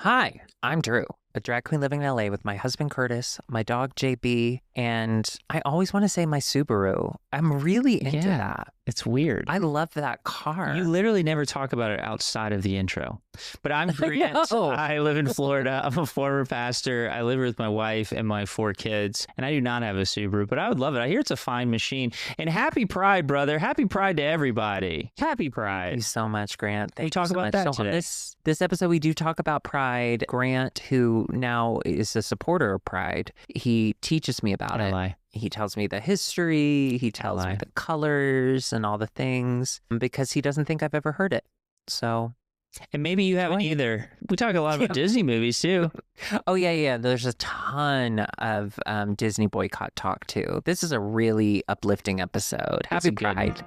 Hi, I'm Drew, a drag queen living in LA with my husband Curtis, my dog JB, and I always want to say my Subaru. I'm really into that. It's weird. I love that car. You literally never talk about it outside of the intro. But I'm Grant. I live in Florida. I'm a former pastor. I live with my wife and my 4 kids, and I do not have a Subaru, but I would love it. I hear it's a fine machine. And happy Pride, brother. Happy Pride to everybody. Happy Pride. Thank you so much, Grant. We talk about that today. This episode, we do talk about Pride. Grant, who now is a supporter of Pride, he teaches me about it. He tells me the history, he tells me the colors and all the things because he doesn't think I've ever heard it. So, and maybe you haven't either. We talk a lot about Disney movies too. Oh, yeah. There's a ton of Disney boycott talk too. This is a really uplifting episode. Happy Pride.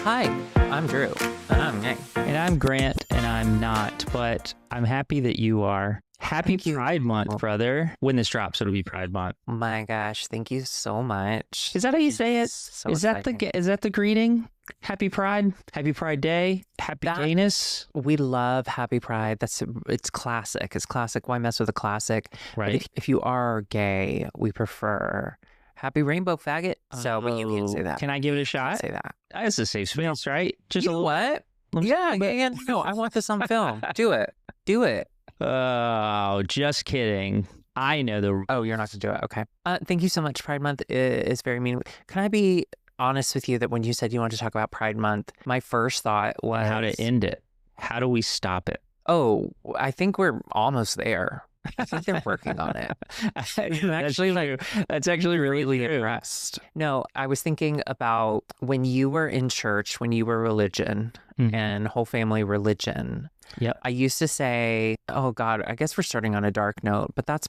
Hi, I'm Drew. I'm Nick. And I'm Grant, and I'm not, but I'm happy that you are. Happy Pride Month, brother. When this drops, it'll be Pride Month. My gosh, thank you so much. Is that how you say it? So is that the greeting? Happy Pride, Happy Pride Day, Happy Gayness. We love Happy Pride. It's classic. It's classic. Why mess with a classic? Right. If you are gay, we prefer Happy Rainbow Faggot. So, but you can't say that. Can I give it a shot? Say that. That's a safe space, right? Just you know what? Yeah. No, I want this on film. Do it. Oh, just kidding. I know the. Oh, you're not going to do it. Okay. Thank you so much. Pride Month is very meaningful. Can I be honest with you that when you said you wanted to talk about Pride Month, my first thought was how to end it. How do we stop it? Oh, I think we're almost there. I think they're working on it. That's actually really impressed. No, I was thinking about when you were in church, when you were religion and whole family religion. Yep. I used to say, oh God, I guess we're starting on a dark note, but that's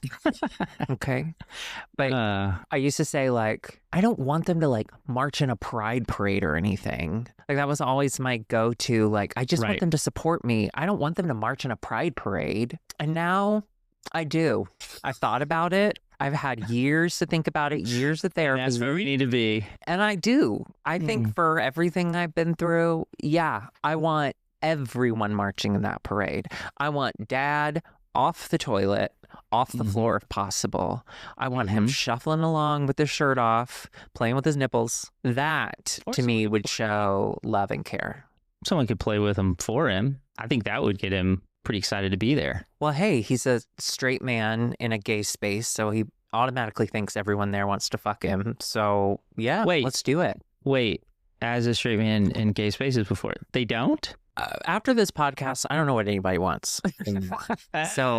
okay. But I used to say, like, I don't want them to like march in a pride parade or anything. Like that was always my go-to. Like, I just want them to support me. I don't want them to march in a pride parade. And now I do. I've thought about it. I've had years to think about it, years of therapy. That's where we need to be. And I do. I think for everything I've been through, yeah, I want everyone marching in that parade. I want Dad off the toilet, off the floor if possible. I want him shuffling along with his shirt off, playing with his nipples. That, to me, would show love and care. Someone could play with him for him. I think that would get him pretty excited to be there. Well, hey, he's a straight man in a gay space, so he automatically thinks everyone there wants to fuck him. So, yeah, let's do it. Wait, as a straight man in gay spaces before, they don't? After this podcast, I don't know what anybody wants. So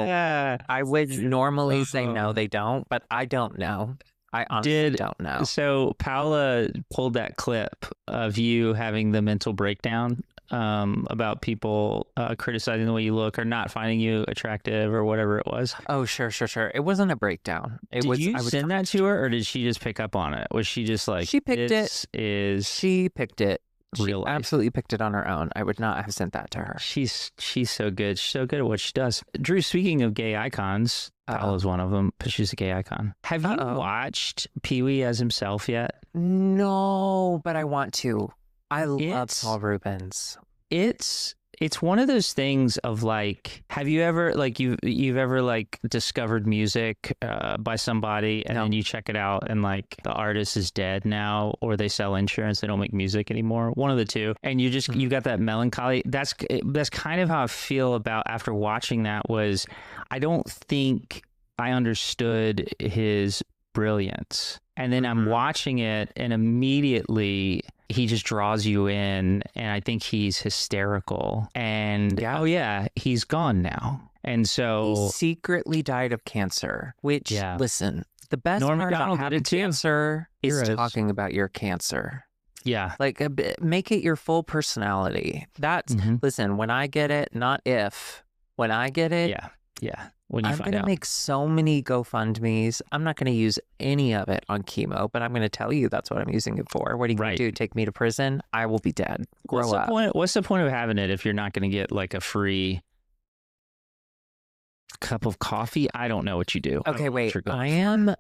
I would normally say no, they don't, but I don't know. I honestly don't know. So Paula pulled that clip of you having the mental breakdown about people criticizing the way you look or not finding you attractive or whatever it was. Oh, sure. It wasn't a breakdown. Did you send that to her, or did she just pick up on it? Was she just like, she picked it? She picked it. She absolutely picked it on her own. I would not have sent that to her. She's so good. She's so good at what she does. Drew, speaking of gay icons, Paula's one of them, but she's a gay icon. Have you watched Pee-wee as himself yet? No, but I want to. I love Paul Reubens. It's one of those things of like, have you ever like you've ever like discovered music by somebody and then you check it out and like the artist is dead now, or they sell insurance, they don't make music anymore, one of the two, and you just you got that melancholy. That's kind of how I feel about after watching that. Was I don't think I understood his brilliance, and then I'm watching it and immediately he just draws you in, and I think he's hysterical. And he's gone now. And so he secretly died of cancer, which listen, the best part about having cancer is talking about your cancer. Yeah. Like make it your full personality. That's listen, when I get it, not if, when I get it. Yeah. When you I'm going to make so many GoFundMes. I'm not going to use any of it on chemo, but I'm going to tell you that's what I'm using it for. What are you going to do? Take me to prison? I will be dead. Grow up. What's the point of having it if you're not going to get like a free cup of coffee? I don't know what you do. Okay, wait. I am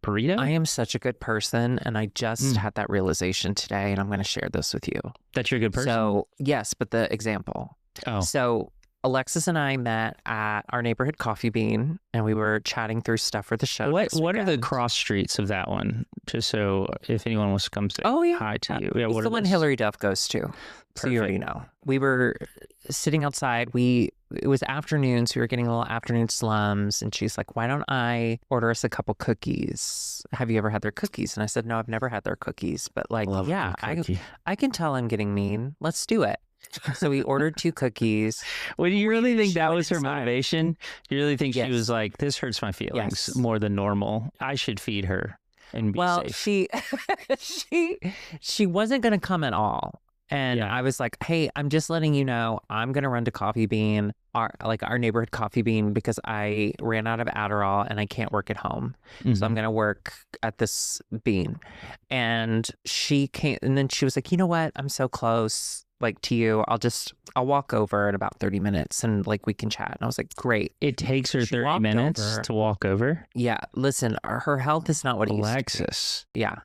burrito? I am such a good person, and I just had that realization today, and I'm going to share this with you. That you're a good person? So, yes, but the example. Oh. So, Alexis and I met at our neighborhood Coffee Bean, and we were chatting through stuff for the show. What are the cross streets of that one? Just so if anyone wants to come say hi to you. Yeah, it's the one Hillary Duff goes to. So you already know. We were sitting outside. It was afternoon, so we were getting a little afternoon slums. And she's like, why don't I order us a couple cookies? Have you ever had their cookies? And I said, no, I've never had their cookies. But like, yeah, I can tell I'm getting mean. Let's do it. So we ordered 2 cookies. Well, do you really think that was her motivation? Do you really think she was like, this hurts my feelings more than normal? I should feed her and be safe. She wasn't going to come at all. And I was like, hey, I'm just letting you know, I'm going to run to Coffee Bean, our neighborhood Coffee Bean, because I ran out of Adderall and I can't work at home. So I'm going to work at this bean. And she came, and then she was like, you know what? I'm so close, like, to you. I'll walk over in about 30 minutes and like we can chat. And I was like, great. It takes her 30 minutes to walk over? Yeah. Listen, her health is not what it used to be. Alexis. Yeah.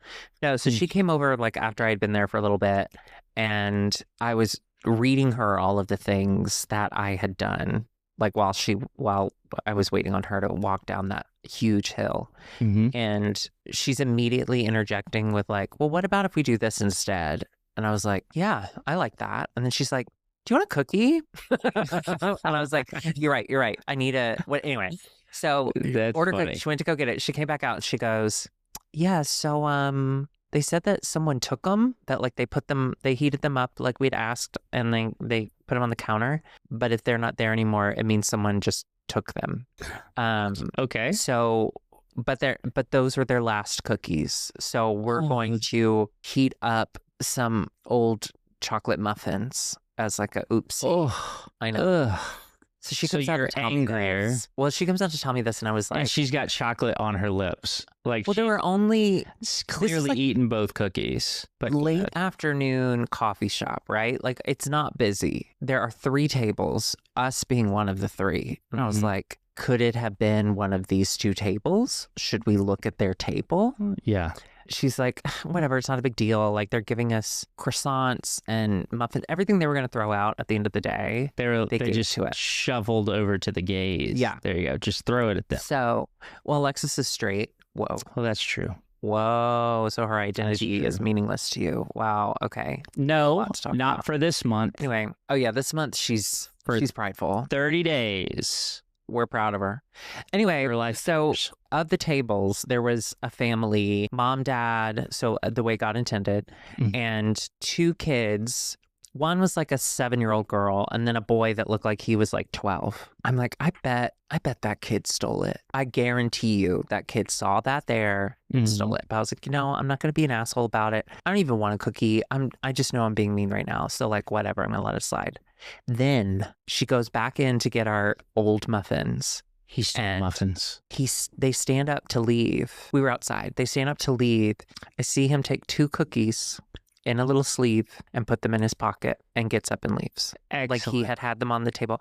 No, so she came over like after I'd been there for a little bit, and I was reading her all of the things that I had done, like while I was waiting on her to walk down that huge hill. And she's immediately interjecting with like, well, what about if we do this instead? And I was like, yeah, I like that. And then she's like, do you want a cookie? And I was like, you're right. I need anyway. So ordered cookie. She went to go get it. She came back out and she goes, yeah, so they said that someone took them, that like they heated them up like we'd asked, and they put them on the counter. But if they're not there anymore, it means someone just took them. Okay. So, but those were their last cookies. So we're going to heat up some old chocolate muffins as like a oopsie. Oh, I know. Ugh. So she comes out to tell me this. Well, she comes out to tell me this, and I was like, and she's got chocolate on her lips. Like, well, there were only clearly eaten both cookies. But late afternoon coffee shop, right? Like, it's not busy. There are 3 tables, us being one of the 3. And I was like, could it have been one of these 2 tables? Should we look at their table? Yeah. She's like, whatever, it's not a big deal. Like, they're giving us croissants and muffins, everything they were going to throw out at the end of the day. They just shoveled over to the gays. Yeah. There you go. Just throw it at them. So, well, Alexis is straight. Whoa. Well, that's true. Whoa. So her identity is meaningless to you. Wow. Okay. No, not for this month. Anyway. Oh, yeah. This month she's prideful. 30 days. We're proud of her. Anyway, so of the tables, there was a family, mom, dad, so the way God intended, and 2 kids. One was like a 7-year-old girl, and then a boy that looked like he was like 12. I'm like, I bet that kid stole it. I guarantee you that kid saw that there and stole it. But I was like, I'm not going to be an asshole about it. I don't even want a cookie. I just know I'm being mean right now. So like, whatever, I'm going to let it slide. Then she goes back in to get our old muffins. He stole muffins. They stand up to leave. We were outside. They stand up to leave. I see him take 2 cookies in a little sleeve and put them in his pocket and gets up and leaves. Excellent. Like he had them on the table.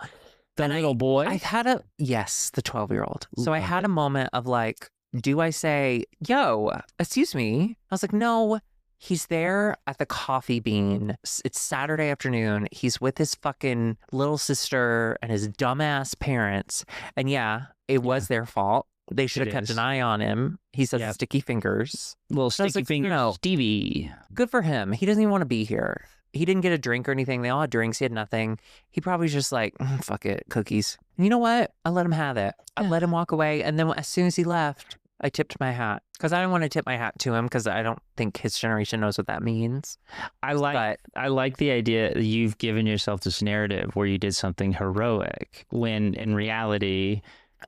The little boy? I had the 12-year-old. So I had a moment of like, do I say, yo, excuse me? I was like, no, he's there at the Coffee Bean. It's Saturday afternoon. He's with his fucking little sister and his dumbass parents. And yeah, it was their fault. They should have kept an eye on him. He says sticky fingers. Little sticky fingers. Stevie. Good for him. He doesn't even want to be here. He didn't get a drink or anything. They all had drinks. He had nothing. He probably was just like, fuck it, cookies. And you know what? I let him have it. I let him walk away. And then as soon as he left, I tipped my hat. Because I didn't want to tip my hat to him because I don't think his generation knows what that means. I like the idea that you've given yourself this narrative where you did something heroic when in reality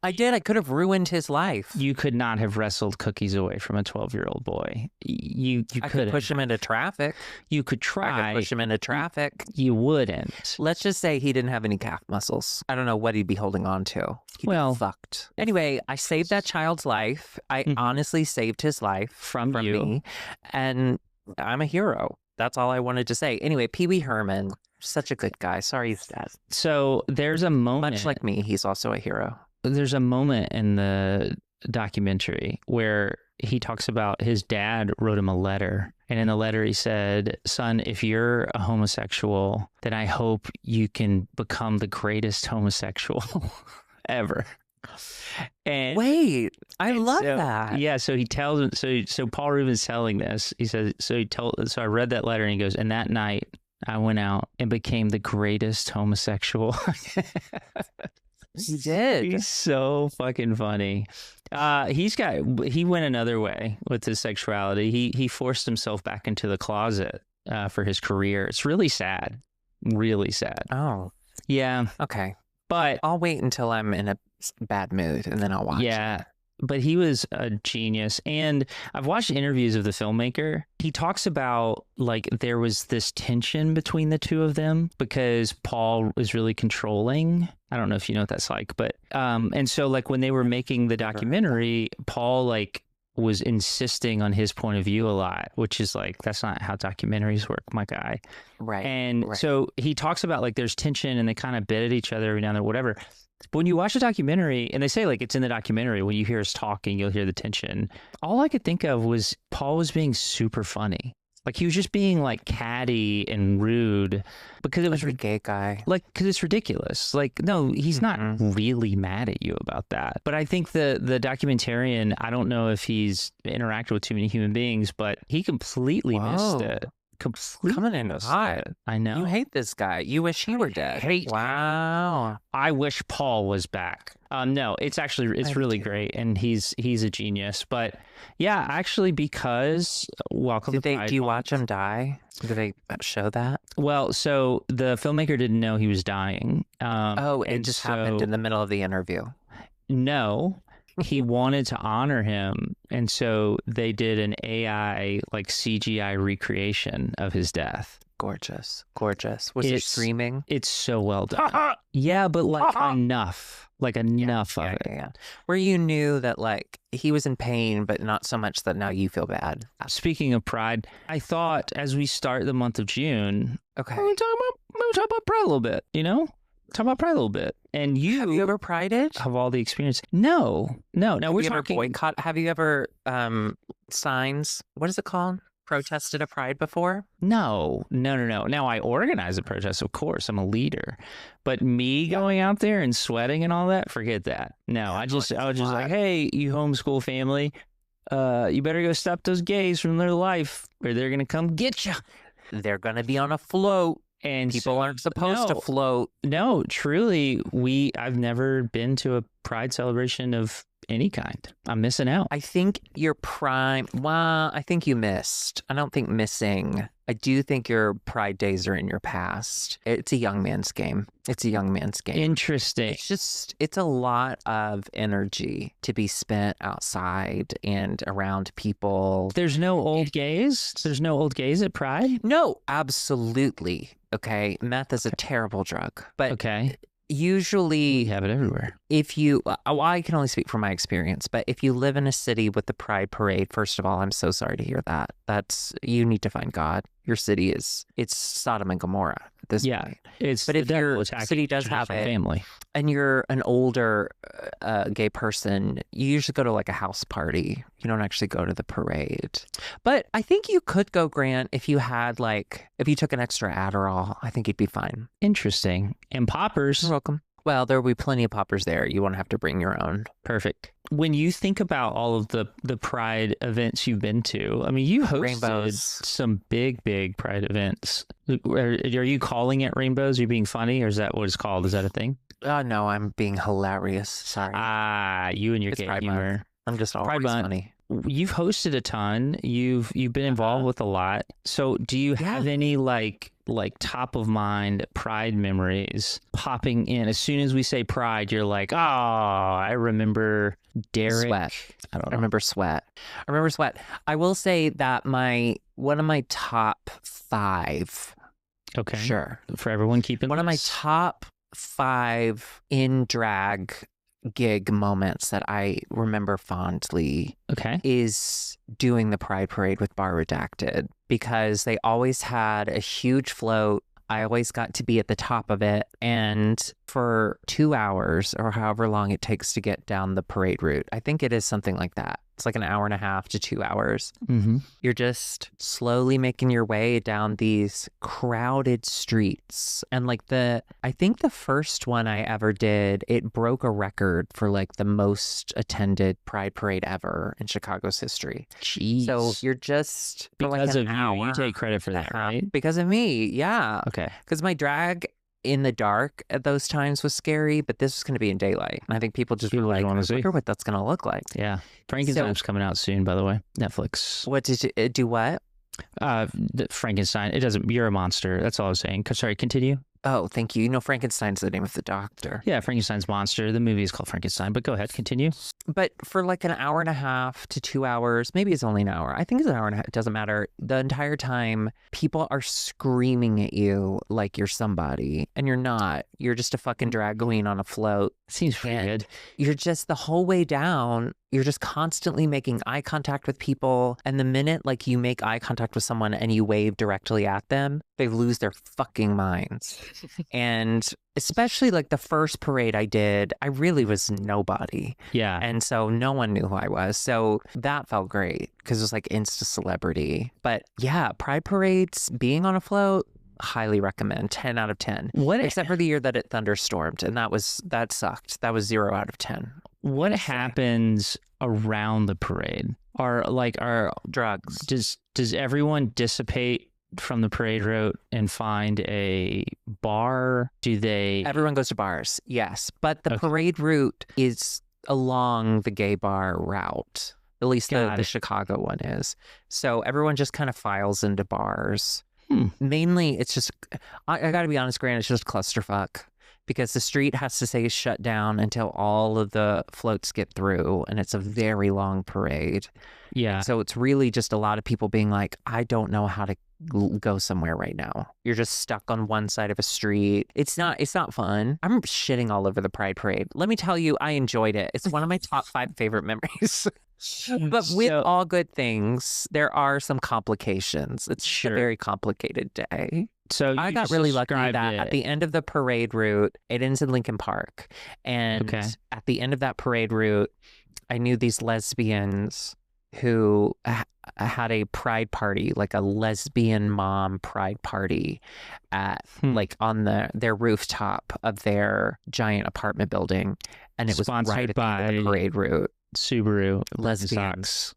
I did. I could have ruined his life. You could not have wrestled cookies away from a 12-year-old boy. You could push him into traffic. You could try. I could push him into traffic. You wouldn't. Let's just say he didn't have any calf muscles. I don't know what he'd be holding on to. He'd be fucked. Anyway, I saved that child's life. I honestly saved his life from me. And I'm a hero. That's all I wanted to say. Anyway, Pee Wee Herman, such a good guy. Sorry he's dead. So there's a moment. Much like me, he's also a hero. There's a moment in the documentary where he talks about his dad wrote him a letter. And in the letter, he said, son, if you're a homosexual, then I hope you can become the greatest homosexual ever. And wait, I love that. Yeah, so he tells him. So Paul Rubin's telling this. He says, so I read that letter, and he goes, and that night I went out and became the greatest homosexual. He did. He's so fucking funny. He went another way with his sexuality. He forced himself back into the closet for his career. It's really sad. Really sad. Oh. Yeah. Okay. But I'll wait until I'm in a bad mood and then I'll watch it. But he was a genius. And I've watched interviews of the filmmaker. He talks about like there was this tension between the two of them because Paul was really controlling. I don't know if you know what that's like, but and so like when they were making the documentary, Paul like was insisting on his point of view a lot, which is like, that's not how documentaries work, my guy. Right. And so he talks about like there's tension and they kind of bit at each other every now and then, whatever. But when you watch a documentary, and they say like it's in the documentary, when you hear us talking, you'll hear the tension. All I could think of was Paul was being super funny. Like he was just being like catty and rude because it was a gay guy. Like, because it's ridiculous. Like, no, he's not really mad at you about that. But I think the documentarian, I don't know if he's interacted with too many human beings, but he completely missed it. Completely coming in hot. I know. You hate this guy. You wish he were dead. Wow. I wish Paul was back. No, it's really great, and he's a genius. But yeah, actually, because welcome. Do you watch him die? Did they show that? Well, so the filmmaker didn't know he was dying. It just happened in the middle of the interview. No. He wanted to honor him, and so they did an AI like CGI recreation of his death. Gorgeous. Was he screaming? It's so well done. Yeah, but like enough of it. Yeah. Where you knew that like he was in pain, but not so much that now you feel bad. Speaking of Pride, I thought as we start the month of June, okay, we're gonna talk about Pride a little bit. You know. Talk about Pride a little bit. And have you ever prided? Have all the experience? No. Now we're talking boycott. Have you ever signs? What is it called? Protested a Pride before? No. Now I organize a protest, of course. I'm a leader, but me going out there and sweating and all that, forget that. No, I was just like, hey, you homeschool family, you better go stop those gays from their life, or they're gonna come get you. They're gonna be on a float. And people aren't supposed to float. No, truly, I've never been to a Pride celebration of any kind. I'm missing out. I think your prime. Well, I think you missed. I don't think missing. I do think your Pride days are in your past. It's a young man's game. Interesting. It's a lot of energy to be spent outside and around people. There's no old gays? There's no old gays at Pride? No, absolutely. Okay. Meth is a terrible drug. But okay. Usually, we have it everywhere. If you, I can only speak from my experience, but if you live in a city with the Pride Parade, first of all, I'm so sorry to hear that. You need to find God. Your city it's Sodom and Gomorrah at this point. But if your city does have it, family, and you're an older gay person, you usually go to like a house party. You don't actually go to the parade. But I think you could go, Grant, if you took an extra Adderall. I think you'd be fine. Interesting. And poppers. You're welcome. Well, there will be plenty of poppers there. You won't have to bring your own. Perfect. When you think about all of the Pride events you've been to, I mean, you hosted Rainbows. Some big Pride events. Are you calling it rainbows? Are you being funny, or is that what it's called? Is that a thing? No, I'm being hilarious. Sorry. You and your gay humor. Month. I'm just always funny. You've hosted a ton. You've been involved with a lot. So do you have any like top of mind Pride memories popping in? As soon as we say Pride, you're like, oh, I remember Derek. Sweat. I don't know. I remember Sweat. I will say that one of my top 5. Okay. Sure. For everyone keeping one of my top 5 in drag gig moments that I remember fondly is doing the Pride Parade with Bar Redacted, because they always had a huge float. I always got to be at the top of it, and for 2 hours or however long it takes to get down the parade route, I think it is something like that. It's like an hour and a half to 2 hours. Mm-hmm. You're just slowly making your way down these crowded streets. And like I think the first one I ever did, it broke a record for like the most attended Pride Parade ever in Chicago's history. Jeez. So you're just because of you take credit for that, right? Because of me, yeah. Okay. Because my drag in the dark at those times was scary, but this was going to be in daylight. And I think people just were like, I wonder what that's going to look like. Yeah. Frankenstein's coming out soon, by the way. Netflix. What did you do? What? Frankenstein. It doesn't. You're a monster. That's all I was saying. Sorry, continue. Oh, thank you. You know, Frankenstein's the name of the doctor. Yeah, Frankenstein's monster. The movie is called Frankenstein, but go ahead, continue. But for like an hour and a half to 2 hours, maybe it's only an hour. I think it's an hour and a half. It doesn't matter. The entire time, people are screaming at you like you're somebody, and you're not. You're just a fucking drag queen on a float. Seems pretty good. You're just the whole way down. You're just constantly making eye contact with people. And the minute like you make eye contact with someone and you wave directly at them, they lose their fucking minds. And especially like the first parade I did, I really was nobody. Yeah. And so no one knew who I was. So that felt great because it was like insta celebrity. But yeah, Pride parades, being on a float, highly recommend. 10 out of 10. Except for the year that it thunderstormed, and that sucked. That was 0 out of 10. What happens around the parade? Are drugs? Does everyone dissipate from the parade route and find a bar? Everyone goes to bars, yes. But the parade route is along the gay bar route. At least the Chicago one is. So everyone just kind of files into bars. Mainly, it's just, I got to be honest, Grant, it's just clusterfuck. Because the street has to stay shut down until all of the floats get through, and it's a very long parade. Yeah. So it's really just a lot of people being like, I don't know how to go somewhere right now. You're just stuck on one side of a street. It's not fun. I'm shitting all over the Pride Parade. Let me tell you, I enjoyed it. It's one of my top 5 favorite memories. But with all good things, there are some complications. It's a very complicated day. So I got really lucky that at the end of the parade route, it ends in Lincoln Park. And at the end of that parade route, I knew these lesbians who had a pride party, like a lesbian mom pride party at like on their rooftop of their giant apartment building. And it was right at the end of the parade route. Subaru lesbians.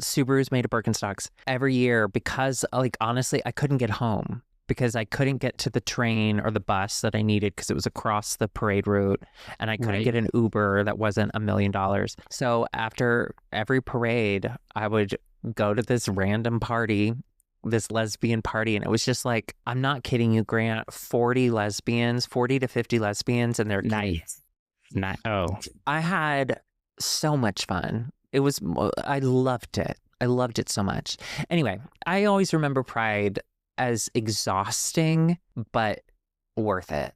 Subarus made of Birkenstocks every year because, like, honestly, I couldn't get home because I couldn't get to the train or the bus that I needed because it was across the parade route, and I couldn't get an Uber that wasn't $1 million. So after every parade, I would go to this random party, this lesbian party, and it was just like, I'm not kidding you, Grant, 40 to 50 lesbians, and they're nice. Oh, I had so much fun. I loved it. I loved it so much. Anyway, I always remember Pride as exhausting, but worth it.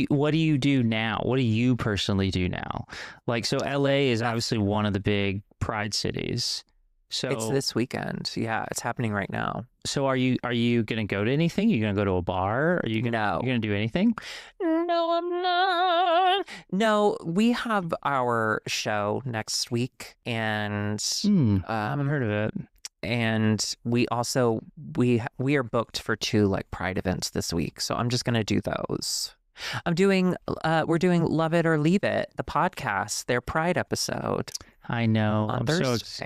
What do you do now? What do you personally do now? Like, so LA is obviously one of the big Pride cities. So it's this weekend. Yeah, it's happening right now. So are you going to go to anything? Are you going to go to a bar? Are you going to do anything? No, I'm not. No, we have our show next week, and I haven't heard of it. And we also we are booked for 2 like Pride events this week, so I'm just gonna do those. We're doing Love It or Leave It, the podcast, their Pride episode. I know.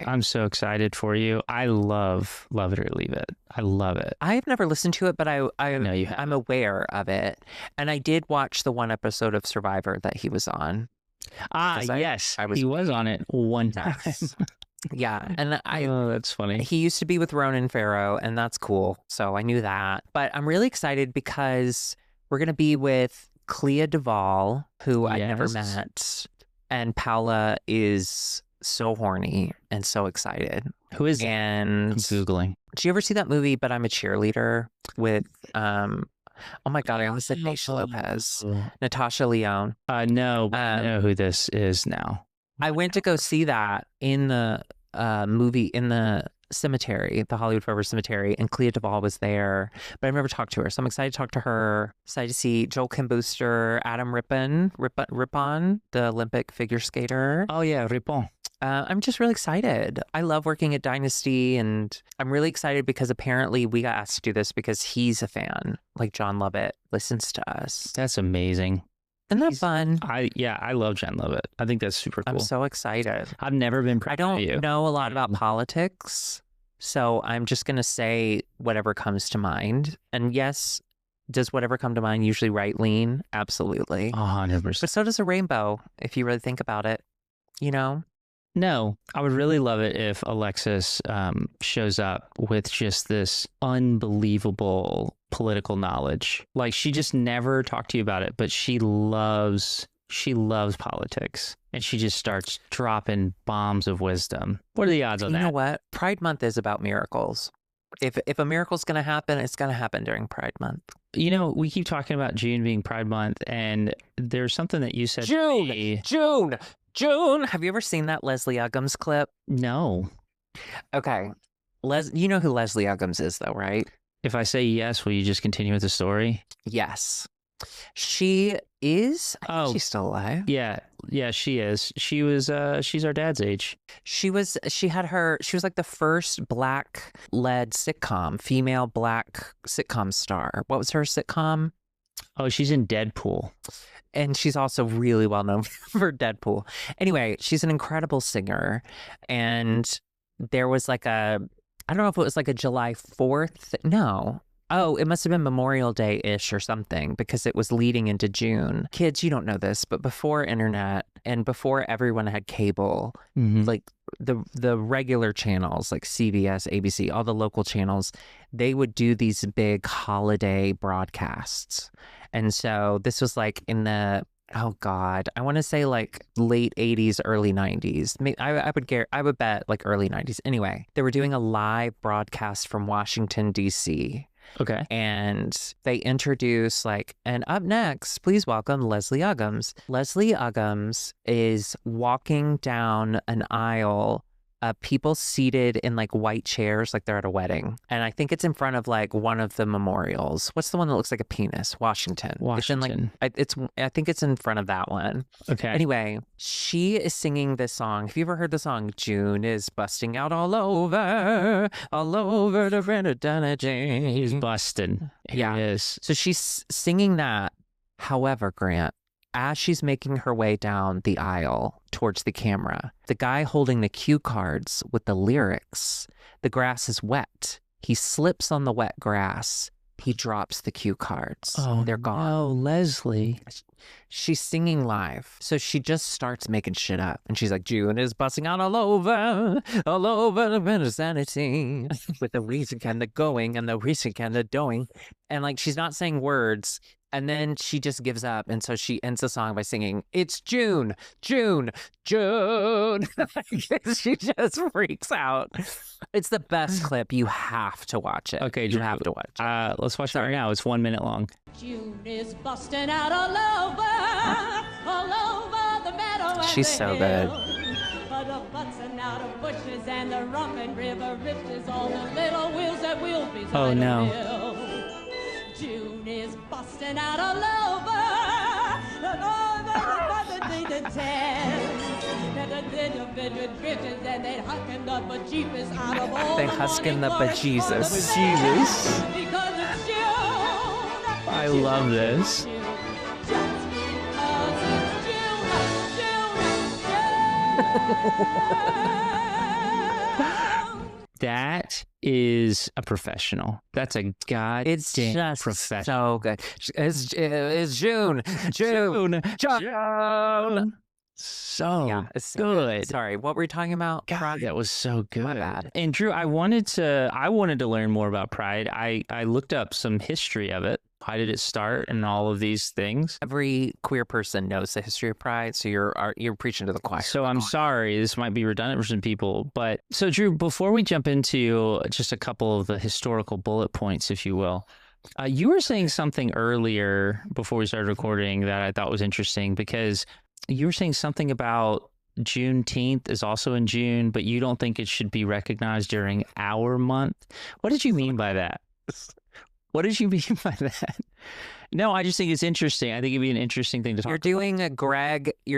I'm so excited for you. I love It or Leave It. I love it. I have never listened to it, but I'm aware of it, and I did watch the one episode of Survivor that he was on. Yes, he was on it one time. Yeah, and that's funny. He used to be with Ronan Farrow, and that's cool. So I knew that. But I'm really excited because we're going to be with Clea Duvall, who I never met, and Paula is so horny and so excited. Who is and I'm Googling. Did you ever see that movie, But I'm a Cheerleader, with oh my God, I almost said Natasha Lyonne. No, I know who this is now. I went to go see that in the movie in the cemetery, the Hollywood Forever Cemetery, and Clea Duvall was there, but I've never talked to her. So I'm excited to talk to her. Excited to see Joel Kim Booster, Adam Rippon, the Olympic figure skater. Oh yeah, Rippon. I'm just really excited. I love working at Dynasty, and I'm really excited because apparently we got asked to do this because he's a fan. Like John Lovett listens to us. That's amazing. Isn't that fun? I love John Lovett. I think that's super cool. I'm so excited. I've never been. I don't know a lot about politics, so I'm just gonna say whatever comes to mind. And yes, does whatever come to mind usually right lean? Absolutely. 100%. But so does a rainbow, if you really think about it. You know. No, I would really love it if Alexis shows up with just this unbelievable political knowledge. Like, she just never talked to you about it, but she loves politics, and she just starts dropping bombs of wisdom. What are the odds on that? You know what? Pride Month is about miracles. If a miracle's going to happen, it's going to happen during Pride Month. You know, we keep talking about June being Pride Month, and there's something that you said. June. Have you ever seen that Leslie Uggams clip? No. Okay. You know who Leslie Uggams is, though, right? If I say yes, will you just continue with the story? Yes. She is. She's still alive. Yeah, she is. She's our dad's age. She was like the first Black-led sitcom, female Black sitcom star. What was her sitcom? Oh, she's in Deadpool. And she's also really well known for Deadpool. Anyway, she's an incredible singer. And there was like I don't know if it was like a July 4th. No. Oh, it must have been Memorial Day-ish or something because it was leading into June. Kids, you don't know this, but before internet and before everyone had cable, like the regular channels like CBS, ABC, all the local channels, they would do these big holiday broadcasts. And so this was like in the, oh God, I want to say like late 80s, early 90s. I would bet like early 90s. Anyway, they were doing a live broadcast from Washington, D.C. Okay. And they introduce and up next, please welcome Leslie Uggams. Leslie Uggams is walking down an aisle, people seated in like white chairs, like they're at a wedding. And I think it's in front of like one of the memorials. What's the one that looks like a penis? Washington. I think it's in front of that one. Okay. Anyway, she is singing this song. Have you ever heard the song? June is busting out all over the Renadana. He's busting. Yeah. He is. So she's singing that. However, Grant, as she's making her way down the aisle towards the camera, the guy holding the cue cards with the lyrics, the grass is wet. He slips on the wet grass. He drops the cue cards. Oh, they're gone. Oh, Leslie. She's singing live. So she just starts making shit up. And she's like, June is busting out all over the insanity with the reason kind of going and the reason kind of doing. And like, she's not saying words. And then she just gives up. And so she ends the song by singing, it's June, June, June. She just freaks out. It's the best clip. You have to watch it. Okay, you have to watch it. Let's watch it right now. It's 1 minute long. June is busting out all over the meadow. She's so good. The busting out of bushes and the romping river riches, all the little wheels that will be. Oh no. June is busting out all over the and they hucking the bejesus out of all. They husking the bejesus. Because it's June. I love this. That is a professional. That's a goddamn professional. So good. It's June. So good. Sorry, what were we talking about? God, Pride? that was so good. My bad. And Drew, I wanted to learn more about Pride. I looked up some history of it. How did it start and all of these things? Every queer person knows the history of Pride, so you're preaching to the choir. So I'm sorry, this might be redundant for some people, but so Drew, before we jump into just a couple of the historical bullet points, if you will, you were saying something earlier before we started recording that I thought was interesting, because you were saying something about Juneteenth is also in June, but you don't think it should be recognized during our month. What did you mean by that? What did you mean by that? No, I just think it's interesting. I think it'd be an interesting thing to talk about. You're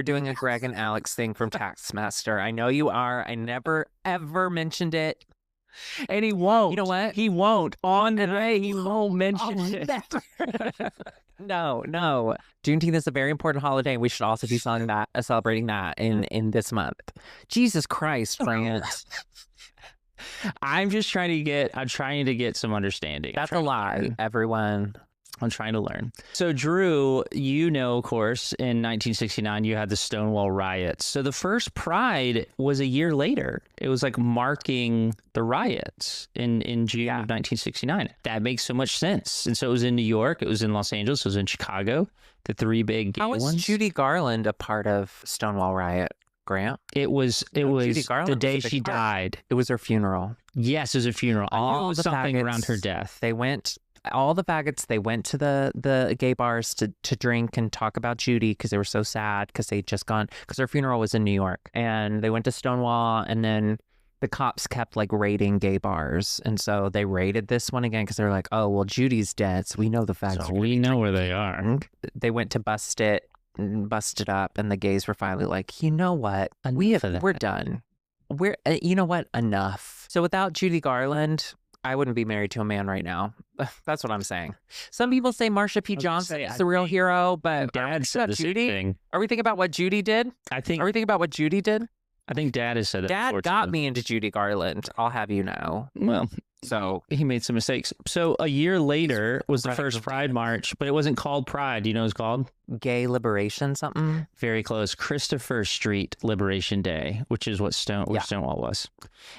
doing a Greg and Alex thing from Taskmaster. I know you are. I never, ever mentioned it. And he won't. You know what? He won't. On the day, he won't mention it. No. Juneteenth is a very important holiday, and we should also be celebrating that in this month. Jesus Christ, France. I'm trying to get some understanding. That's a lie, everyone. I'm trying to learn. So, Drew, of course, in 1969, you had the Stonewall riots. So the first Pride was a year later. It was like marking the riots in June of 1969. That makes so much sense. And so it was in New York. It was in Los Angeles. It was in Chicago. The three big gay ones. How was Judy Garland a part of Stonewall riot, Grant? It was the day she died. It was her funeral. Yes, it was her funeral. All the something faggots, around her death. All the faggots, they went to the gay bars to drink and talk about Judy because they were so sad because they'd just gone, because her funeral was in New York. And they went to Stonewall, and then the cops kept like raiding gay bars. And so they raided this one again because they're like, oh, well, Judy's dead, so we know the faggots. So we know where they are. They went to bust it up, and the gays were finally like, you know what? We're done. You know what? Enough. So without Judy Garland, I wouldn't be married to a man right now. That's what I'm saying. Some people say Marsha P. Johnson is the real hero, but Dad said the Judy? same thing. Are we thinking about what Judy did? Are we thinking about what Judy did? I think Dad has said that. Dad got me into Judy Garland. I'll have you know. Well, so he made some mistakes. So a year later was the first Pride March, but it wasn't called Pride. You know what it's called? Gay Liberation something? Very close. Christopher Street Liberation Day, which is what Stonewall was.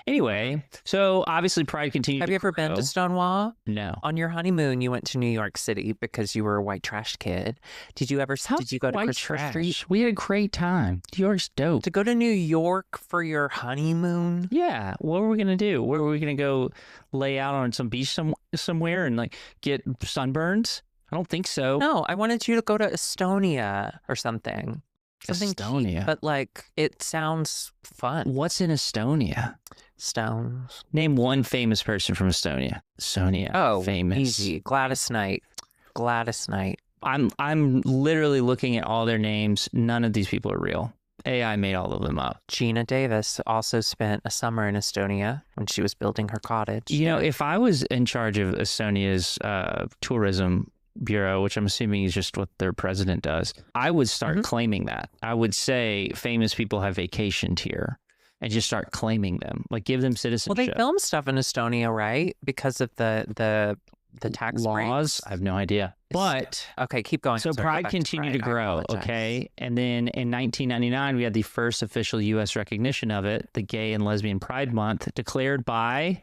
Anyway, so obviously Pride continued. Have you ever been to Stonewall? No. On your honeymoon, you went to New York City because you were a white trash kid. Did you go to Christopher Street? We had a great time. New York's dope. To go to New York for your honeymoon? Yeah. What were we going to do? Where were we going to go lay out on some beach somewhere and like get sunburns? I don't think so. No, I wanted you to go to Estonia or something. Something Estonia. Cheap, but like it sounds fun. What's in Estonia? Stones. Name one famous person from Estonia. Estonia. Oh, famous. Easy. Gladys Knight. I'm literally looking at all their names. None of these people are real. AI made all of them up. Gina Davis also spent a summer in Estonia when she was building her cottage. You know, if I was in charge of Estonia's tourism bureau, which I'm assuming is just what their president does, I would start claiming that. I would say famous people have vacationed here and just start claiming them, like give them citizenship. Well, they film stuff in Estonia, right? Because of the tax laws. breaks. I have no idea. But okay, keep going. So Pride continued to grow, okay? And then in 1999, we had the first official U.S. recognition of it, the Gay and Lesbian Pride Month, declared by...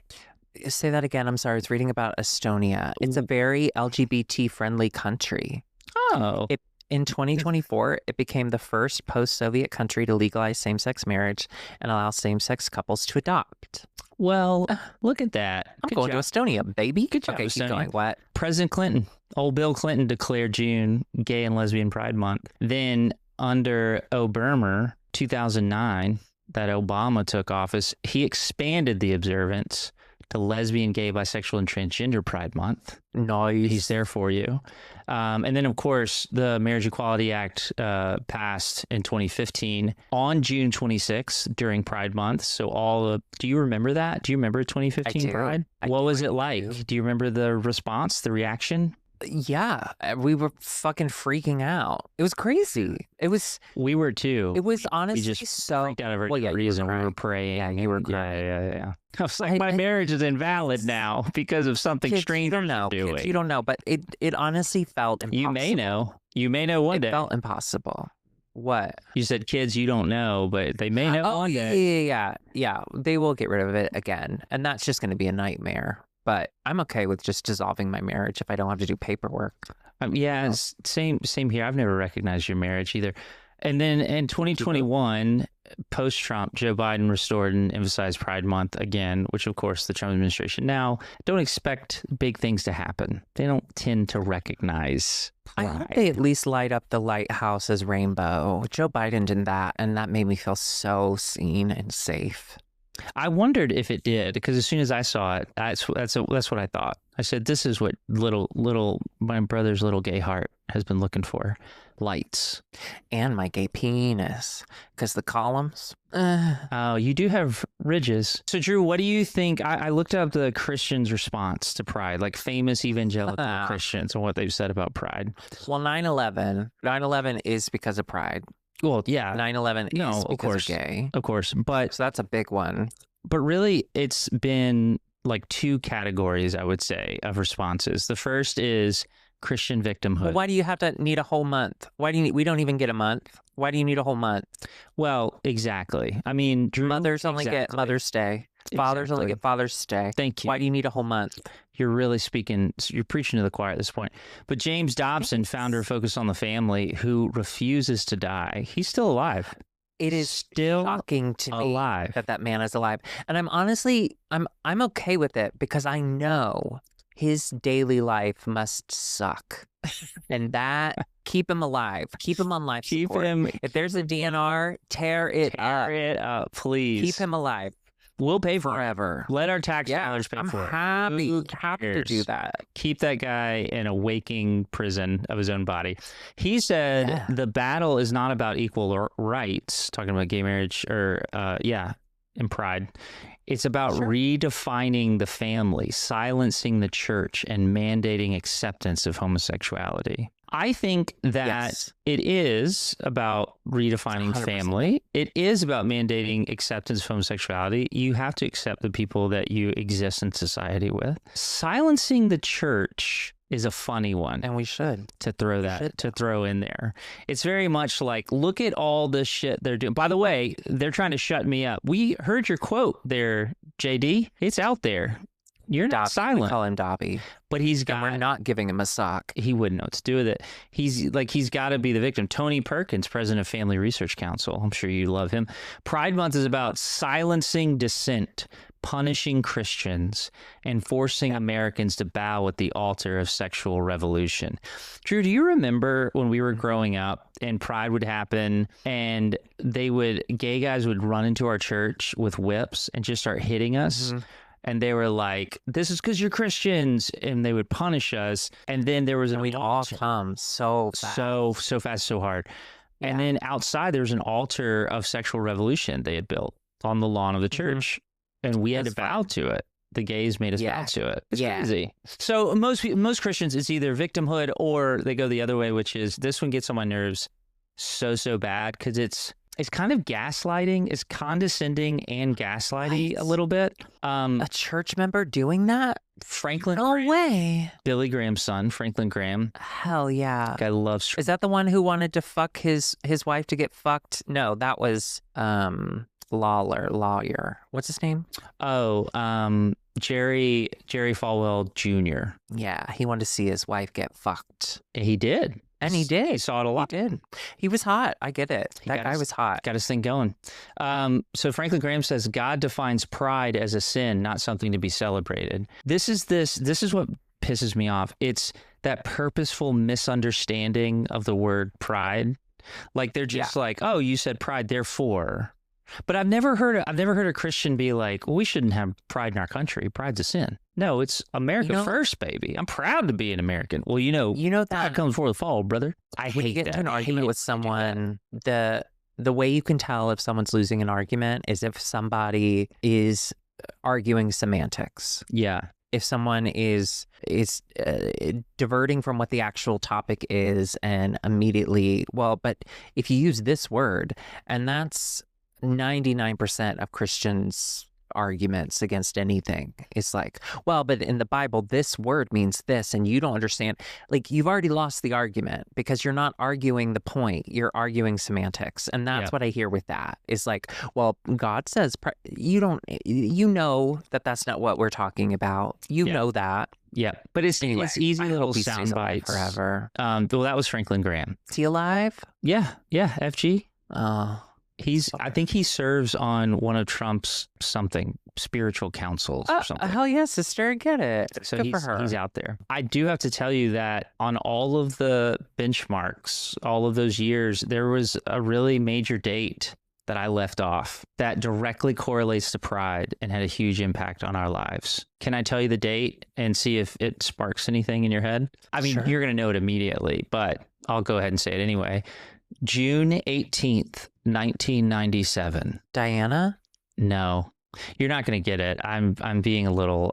Say that again. I'm sorry. I was reading about Estonia. It's a very LGBT-friendly country. Oh. In 2024, it became the first post-Soviet country to legalize same-sex marriage and allow same-sex couples to adopt. Well, look at that. I'm going to Estonia, baby. Good job, okay, Estonia. Keep going. What? President Clinton, old Bill Clinton, declared June Gay and Lesbian Pride Month. Then under Obama, 2009, that Obama took office, he expanded the observance to Lesbian, Gay, Bisexual, and Transgender Pride Month. Nice. He's there for you. And then, of course, the Marriage Equality Act passed in 2015 on June 26th during Pride Month. So do you remember that? Do you remember 2015 Pride? What was it like? Do you remember the response, the reaction? Yeah, we were fucking freaking out. It was crazy. We were too. It was honestly we just so freaked out of our reason. We were praying. Yeah, you were crying. Yeah. I was like, my marriage is invalid now because of something strange. You don't know. Doing. You don't know, but it honestly felt impossible. You may know. You may know one day. It felt impossible. What? You said kids you don't know, but they may know one day. Yeah. They will get rid of it again, and that's just going to be a nightmare. But I'm okay with just dissolving my marriage if I don't have to do paperwork. Yeah, same here. I've never recognized your marriage either. And then in 2021, post-Trump, Joe Biden restored and emphasized Pride Month again, which, of course, the Trump administration now don't expect big things to happen. They don't tend to recognize Pride. I hope they at least light up the lighthouse as rainbow. Joe Biden did that, and that made me feel so seen and safe. I wondered if it did, because as soon as I saw it, that's what I thought. I said, this is what my brother's little gay heart has been looking for. Lights. And my gay penis. Because the columns. Oh, you do have ridges. So, Drew, what do you think? I looked up the Christians' response to Pride, like famous evangelical Christians and what they've said about Pride. Well, 9/11. 9/11 is because of Pride. Well, yeah. 9/11 is because of gay. Of course. But so that's a big one. But really, it's been like two categories, I would say, of responses. The first is Christian victimhood. Well, why do you have to need a whole month? Why do you need, we don't even get a month. Why do you need a whole month? Well, exactly. I mean, Drew, mothers only get Mother's Day. Fathers only get Father's Day. Thank you. Why do you need a whole month? You're really you're preaching to the choir at this point. But James Dobson, founder of Focus on the Family, who refuses to die, he's still alive. It is still shocking to me that man is alive. And I'm honestly, I'm okay with it because I know his daily life must suck. And that, keep him alive. Keep him on life support. If there's a DNR, tear it up, please. Keep him alive. We'll pay for forever. Let our tax dollars pay for it. I'm happy to do that. Keep that guy in a waking prison of his own body. He said the battle is not about equal rights, talking about gay marriage and Pride. It's about redefining the family, silencing the church, and mandating acceptance of homosexuality. I think that it is about redefining 100%. Family. It is about mandating acceptance of homosexuality. You have to accept the people that you exist in society with. Silencing the church is a funny one. And we should. To throw in there. It's very much like, look at all this shit they're doing. By the way, they're trying to shut me up. We heard your quote there, JD. It's out there. You're not silent. We call him Dobby. But we're not giving him a sock. He wouldn't know what to do with it. He's got to be the victim. Tony Perkins, president of Family Research Council. I'm sure you love him. Pride Month is about silencing dissent, punishing Christians, and forcing Americans to bow at the altar of sexual revolution. Drew, do you remember when we were growing up and Pride would happen and gay guys would run into our church with whips and just start hitting us? Mm-hmm. And they were like, this is because you're Christians. And they would punish us. And then there was we'd all come so fast. So fast, so hard. Yeah. And then outside, there was an altar of sexual revolution they had built on the lawn of the church. Mm-hmm. And we had to bow to it. The gays made us bow to it. It's crazy. So most Christians, it's either victimhood or they go the other way, which is this one gets on my nerves so bad because it's kind of gaslighting. It's condescending and gaslighty a little bit. A church member doing that? Franklin. No way. Billy Graham's son, Franklin Graham. Hell yeah. Guy loves. Is that the one who wanted to fuck his wife to get fucked? No, that was Lawyer. What's his name? Oh, Jerry Falwell Jr. Yeah, he wanted to see his wife get fucked. He did. And he did. He saw it a lot. He did. He was hot. I get it. That guy was hot. Got his thing going. So Franklin Graham says, God defines pride as a sin, not something to be celebrated. This is what pisses me off. It's that purposeful misunderstanding of the word pride. Like they're just like, oh, you said pride, therefore. But I've never heard a Christian be like, well, we shouldn't have pride in our country. Pride's a sin. No, it's America first, baby. I'm proud to be an American. Well, you know that comes before the fall, brother. I hate that. When you get into an argument with someone, the way you can tell if someone's losing an argument is if somebody is arguing semantics. Yeah. If someone is diverting from what the actual topic is and immediately, but if you use this word, and that's 99% of Christians' arguments against anything. It's like, well, but in the Bible, this word means this, and you don't understand. Like, you've already lost the argument because you're not arguing the point. You're arguing semantics. And that's what I hear with that. It's like, well, God says, you know that's not what we're talking about. You know that. Yeah, but it's easy little sound bites. Forever. Well, that was Franklin Graham. Is he alive? Yeah, FG. Oh. I think he serves on one of Trump's spiritual councils or something. Hell yeah, sister, get it. So Good for her. He's out there. I do have to tell you that on all of the benchmarks, all of those years, there was a really major date that I left off that directly correlates to Pride and had a huge impact on our lives. Can I tell you the date and see if it sparks anything in your head? I mean, You're going to know it immediately, but I'll go ahead and say it anyway. June 18th, 1997. Diana? No. You're not going to get it. I'm being a little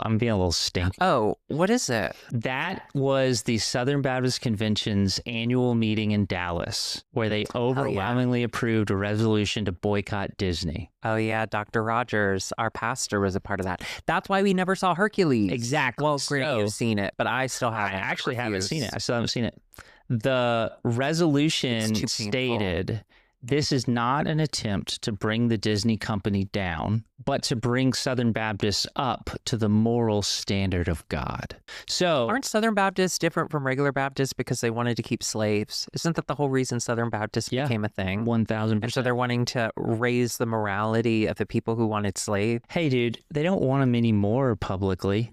stinky. Oh, what is it? That was the Southern Baptist Convention's annual meeting in Dallas, where they overwhelmingly approved a resolution to boycott Disney. Oh yeah, Dr. Rogers, our pastor, was a part of that. That's why we never saw Hercules. Exactly. Well, great, you've seen it, but I still haven't. I actually haven't seen it. I still haven't seen it. The resolution stated, this is not an attempt to bring the Disney company down, but to bring Southern Baptists up to the moral standard of God. So, aren't Southern Baptists different from regular Baptists because they wanted to keep slaves? Isn't that the whole reason Southern Baptists became a thing? 1,000%. And so they're wanting to raise the morality of the people who wanted slaves. Hey, dude, they don't want them anymore publicly.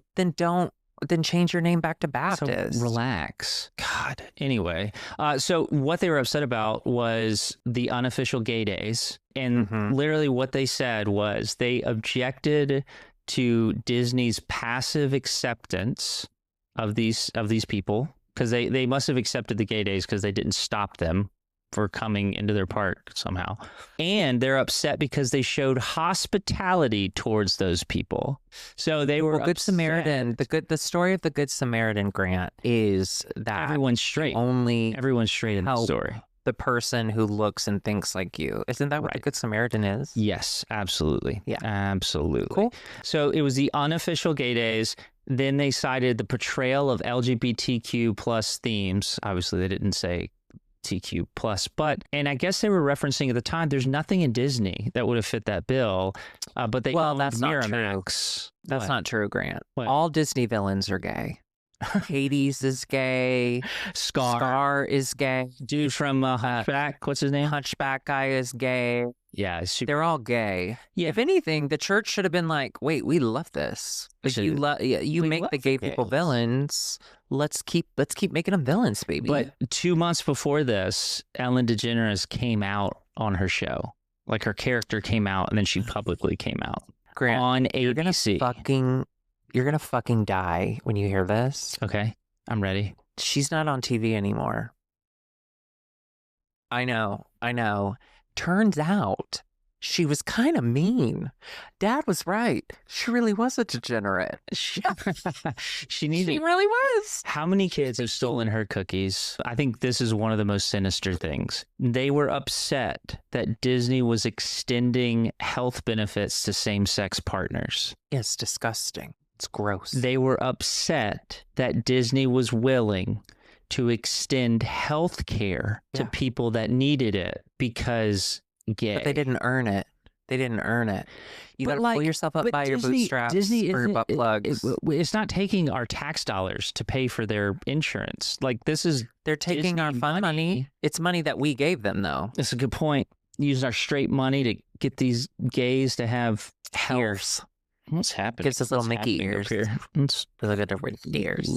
Then change your name back to Baptist. So relax. God. Anyway, so what they were upset about was the unofficial gay days. And literally what they said was they objected to Disney's passive acceptance of these people, because they must have accepted the gay days because they didn't stop them for coming into their park somehow. And they're upset because they showed hospitality towards those people. So they were Good Samaritan. The story of the Good Samaritan, Grant, is that everyone's straight. Everyone's straight in the story. The person who looks and thinks like you. Isn't that what the Good Samaritan is? Yes, absolutely. Yeah. Absolutely. Cool. So it was the unofficial gay days. Then they cited the portrayal of LGBTQ plus themes. Obviously, they didn't say TQ plus, and I guess they were referencing at the time, there's nothing in Disney that would have fit that bill, but they that's not true. That's not true, Grant. What? All Disney villains are gay. Hades is gay. Scar is gay. Dude from Hunchback, what's his name? Hunchback guy is gay. Yeah, they're all gay. Yeah. If anything, the church should have been like, "Wait, we love this. You make the gay people villains. Let's keep making them villains, baby." But 2 months before this, Ellen DeGeneres came out on her show. Like, her character came out, and then she publicly came out. Grant, on ABC. You're gonna fucking die when you hear this. Okay, I'm ready. She's not on TV anymore. I know. Turns out she was kind of mean. Dad was right. She really was a degenerate. She really was. How many kids have stolen her cookies? I think this is one of the most sinister things. They were upset that Disney was extending health benefits to same-sex partners. It's disgusting. It's gross. They were upset that Disney was willing to extend health care to people that needed it because gay. But they didn't earn it. You gotta pull yourself up by your bootstraps or your butt plugs. It's not taking our tax dollars to pay for their insurance. Like, they're taking Disney our fun money. It's money that we gave them, though. That's a good point. Using our straight money to get these gays to have ears. What's happening? Gives us little Mickey ears. Look at the ears.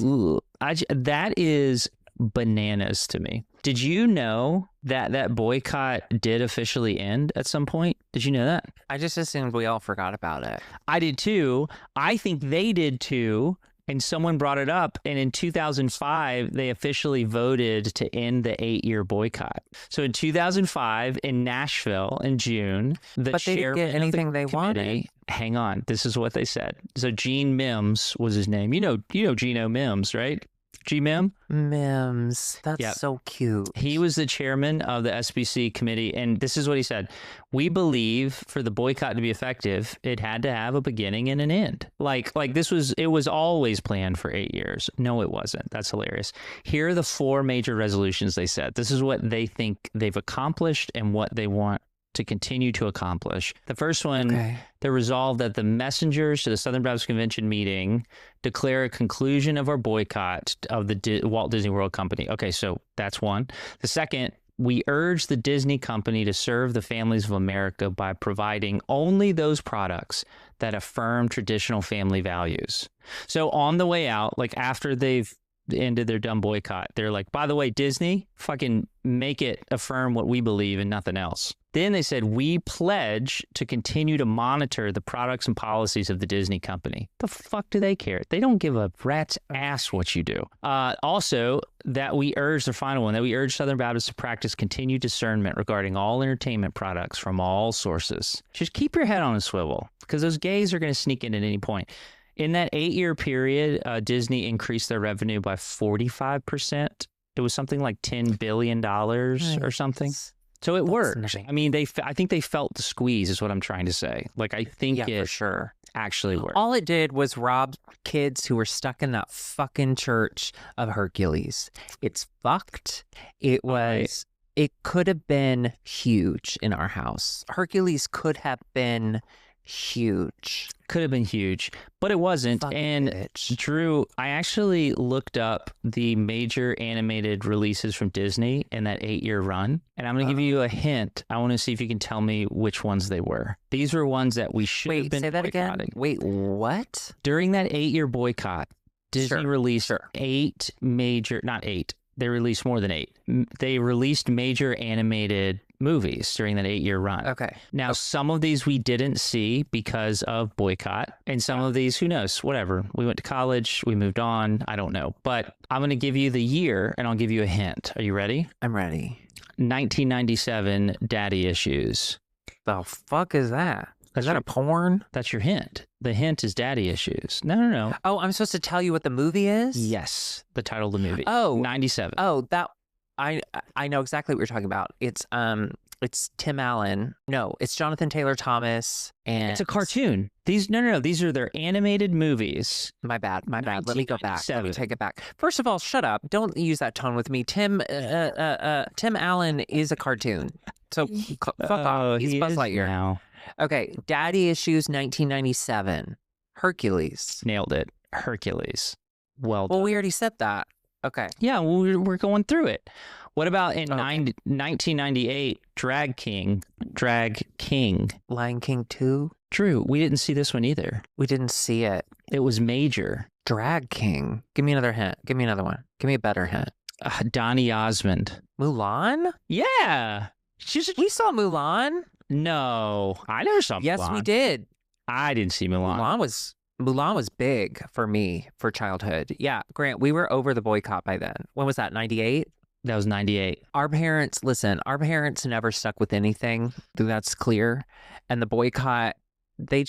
That is bananas to me. Did you know that boycott did officially end at some point? Did you know that? I just assumed we all forgot about it. I did too. I think they did too. And someone brought it up. And in 2005, they officially voted to end the 8-year boycott. So in 2005, in Nashville, in June, but they didn't get anything they wanted. Hang on. This is what they said. So Gene Mims was his name. You know Gino Mims, right? G-Mim? Mims. That's so cute. He was the chairman of the SBC committee, and this is what he said. We believe for the boycott to be effective, it had to have a beginning and an end. Like it was always planned for 8 years. No, it wasn't. That's hilarious. Here are the 4 major resolutions they said. This is what they think they've accomplished and what they want to continue to accomplish. The first one, they resolved that the messengers to the Southern Baptist Convention meeting declare a conclusion of our boycott of the Walt Disney World Company. Okay, so that's one. The second, we urge the Disney company to serve the families of America by providing only those products that affirm traditional family values. So on the way out, like after they've ended their dumb boycott. They're like, by the way, Disney, fucking make it affirm what we believe and nothing else. Then they said, we pledge to continue to monitor the products and policies of the Disney company. The fuck do they care? They don't give a rat's ass what you do. Also, that we urge, the final one, that we urge Southern Baptists to practice continued discernment regarding all entertainment products from all sources. Just keep your head on a swivel, because those gays are going to sneak in at any point. In that 8-year period, Disney increased their revenue by 45%. It was something like $10 billion or something. So it worked. I mean, I think they felt the squeeze is what I'm trying to say. Like, I think it for sure actually worked. All it did was rob kids who were stuck in that fucking church of Hercules. It's fucked. It was, it could have been huge in our house. Hercules could have been huge. Could have been huge, but it wasn't. Fucking and bitch. Drew, I actually looked up the major animated releases from Disney in that 8-year run, and I'm going to give you a hint. I want to see if you can tell me which ones they were. These were ones that we should have been say that boycotting. again. Wait, what? During that 8-year boycott, Disney released 8 major, not 8. They released more than 8. They released major animated movies during that 8-year run. Okay. Now, some of these we didn't see because of boycott, and some of these, who knows, whatever. We went to college, we moved on, I don't know. But I'm going to give you the year, and I'll give you a hint. Are you ready? I'm ready. 1997, Daddy Issues. The fuck is that? Is that a porn? That's your hint. The hint is Daddy Issues. No. Oh, I'm supposed to tell you what the movie is? Yes, the title of the movie. Oh. 97. Oh, that I know exactly what you're talking about. It's Tim Allen. No, it's Jonathan Taylor Thomas, and it's a cartoon. These these are their animated movies. My bad. Let me go back. Let me 1997. take it back. First of all, shut up. Don't use that tone with me. Tim Allen is a cartoon. So fuck off. He's he Buzz is Lightyear. now. Okay, Daddy Issues 1997. Hercules. Nailed it. Hercules. Well done. Well, we already said that. Okay. Yeah, we're going through it. What about in Okay. 1998, Drag King? Lion King 2? Drew, we didn't see this one either. We didn't see it. It was major. Drag King. Give me another hint. Give me another one. Give me a better hint. Donny Osmond. Mulan? Yeah. We saw Mulan. No, I never saw Mulan. Yes, we did. I didn't see Mulan. Mulan was big for me for childhood. Yeah, Grant, we were over the boycott by then. When was that? 98? That was 98. Our parents never stuck with anything. That's clear. And the boycott, they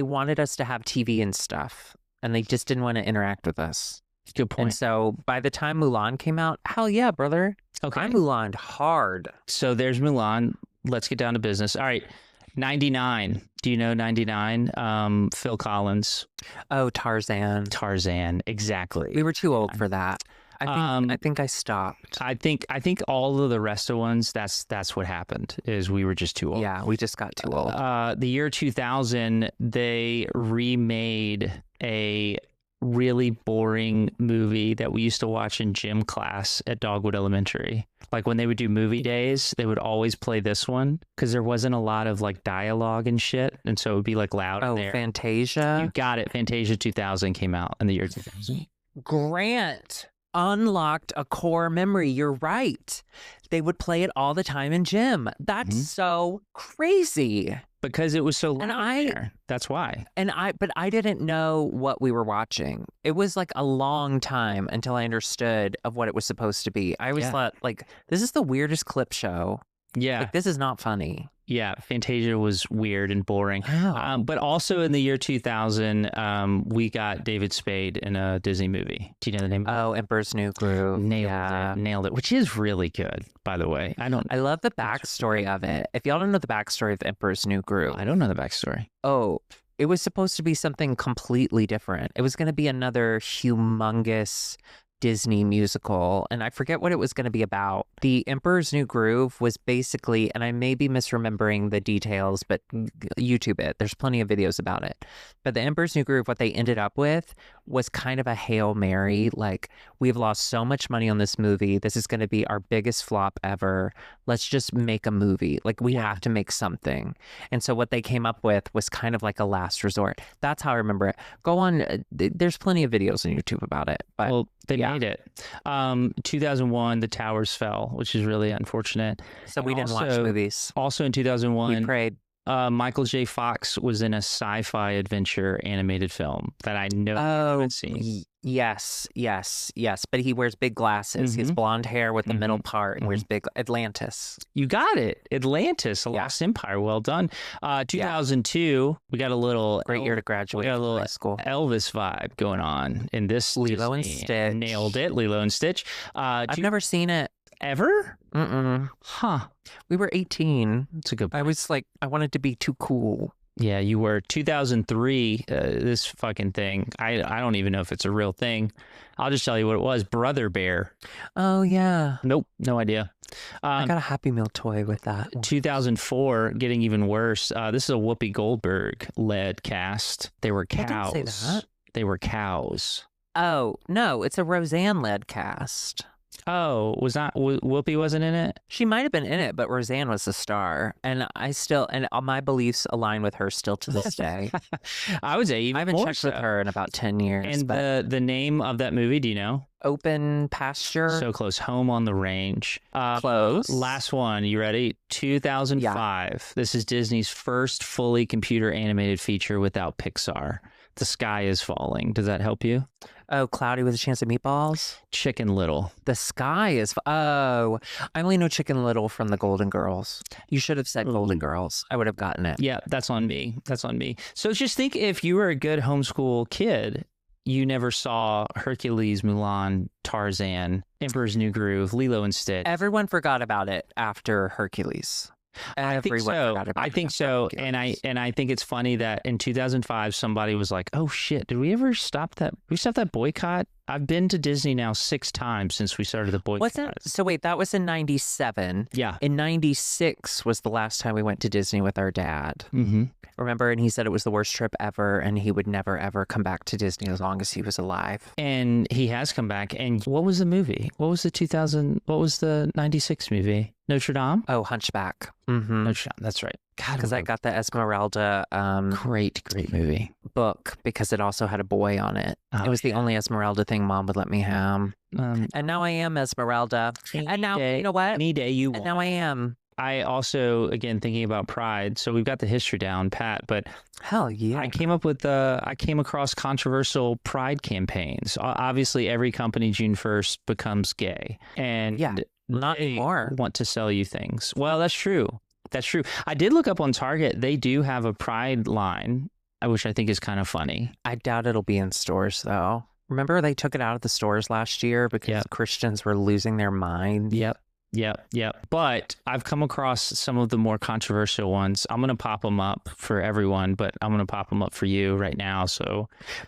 wanted us to have TV and stuff, and they just didn't want to interact with us. Good point. And so by the time Mulan came out, hell yeah, brother. Okay. I Mulan'd hard. So there's Mulan. Let's get down to business. All right. 99. Do you know 99? Phil Collins. Oh, Tarzan. Tarzan. Exactly. We were too old for that. I think I stopped. I think all of the rest of ones, that's what happened, is we were just too old. Yeah, we just got too old. The year 2000, they remade a really boring movie that we used to watch in gym class at Dogwood Elementary. Like when they would do movie days, they would always play this one because there wasn't a lot of like dialogue and shit, and so it would be like loud. Oh, in there. Fantasia. You got it. Fantasia 2000 came out in the year 2000. Grant unlocked a core memory. You're right. They would play it all the time in gym. That's so crazy. Because it was so loud. And that's why. But I didn't know what we were watching. It was like a long time until I understood of what it was supposed to be. I always thought, like, this is the weirdest clip show. Yeah. Like, this is not funny. Yeah, Fantasia was weird and boring. Wow. But also in the year 2000, we got David Spade in a Disney movie. Do you know the name? Oh, Emperor's New Groove. Nailed it, which is really good, by the way. I love the backstory of it. If y'all don't know the backstory of Emperor's New Groove. I don't know the backstory. Oh, it was supposed to be something completely different. It was going to be another humongous Disney musical, and I forget what it was going to be about. The Emperor's New Groove was basically, and I may be misremembering the details, but YouTube it. There's plenty of videos about it. But the Emperor's New Groove, what they ended up with was kind of a Hail Mary. Like, we've lost so much money on this movie. This is going to be our biggest flop ever. Let's just make a movie. Like, we have to make something. And so what they came up with was kind of like a last resort. That's how I remember it. Go on. There's plenty of videos on YouTube about it. But Well, they made it. 2001, The Towers Fell, which is really unfortunate. So we didn't watch movies. Also in 2001, we prayed. Michael J. Fox was in a sci-fi adventure animated film that I know you haven't seen. Yes. But he wears big glasses. He has blonde hair with the middle part and wears big Atlantis. You got it. Atlantis, A Lost Empire. Well done. 2002, we got a little... Great year to graduate a little high school. Elvis vibe going on in this. Lilo and Disney. Stitch. Nailed it. Lilo and Stitch. I've never seen it. Ever? Mm-mm. Huh. We were 18. That's a good point. I was like, I wanted to be too cool. Yeah, you were. 2003, this fucking thing. I don't even know if it's a real thing. I'll just tell you what it was. Brother Bear. Oh, yeah. Nope, no idea. I got a Happy Meal toy with that. 2004, getting even worse. This is a Whoopi Goldberg-led cast. They were cows. Don't say that. They were cows. Oh, no, it's a Roseanne-led cast. Oh, Whoopi wasn't in it? She might have been in it, but Roseanne was the star. And my beliefs align with her still to this day. I would say even I haven't more checked so. with her in about 10 years. And the name of that movie, do you know? Open Pasture. So close. Home on the Range. Close. Last one. You ready? 2005. Yeah. This is Disney's first fully computer animated feature without Pixar. The Sky is Falling. Does that help you? Oh, Cloudy with a Chance of Meatballs? Chicken Little. The Sky is... Oh, I only know Chicken Little from the Golden Girls. You should have said Golden Girls. I would have gotten it. Yeah, that's on me. That's on me. So just think if you were a good homeschool kid, you never saw Hercules, Mulan, Tarzan, Emperor's New Groove, Lilo and Stitch. Everyone forgot about it after Hercules. I think so. And I think it's funny that in 2005 somebody was like, "Oh shit, did we ever stop that? We stopped that boycott?" I've been to Disney now 6 times since we started the boycott. So wait, that was in 97. Yeah. In 96 was the last time we went to Disney with our dad. Mm-hmm. Remember? And he said it was the worst trip ever and he would never, ever come back to Disney as long as he was alive. And he has come back. And what was the movie? What was the 96 movie? Notre Dame? Oh, Hunchback. Mm-hmm. Notre Dame, that's right. God, because I got the Esmeralda great movie book because it also had a boy on it. Oh, it was the only Esmeralda thing Mom would let me have. And now I am Esmeralda. And now, you know what? Any day you want. And now I am. I also, again, thinking about Pride. So we've got the history down, Pat, but hell yeah. I came across controversial Pride campaigns. Obviously, every company June 1st becomes gay. And yeah, not anymore. Want to sell you things. Well, that's true. That's true. I did look up on Target. They do have a Pride line, which I think is kind of funny. I doubt it'll be in stores, though. Remember they took it out of the stores last year because Christians were losing their mind? Yep. But I've come across some of the more controversial ones. I'm going to pop them up for everyone, but I'm going to pop them up for you right now.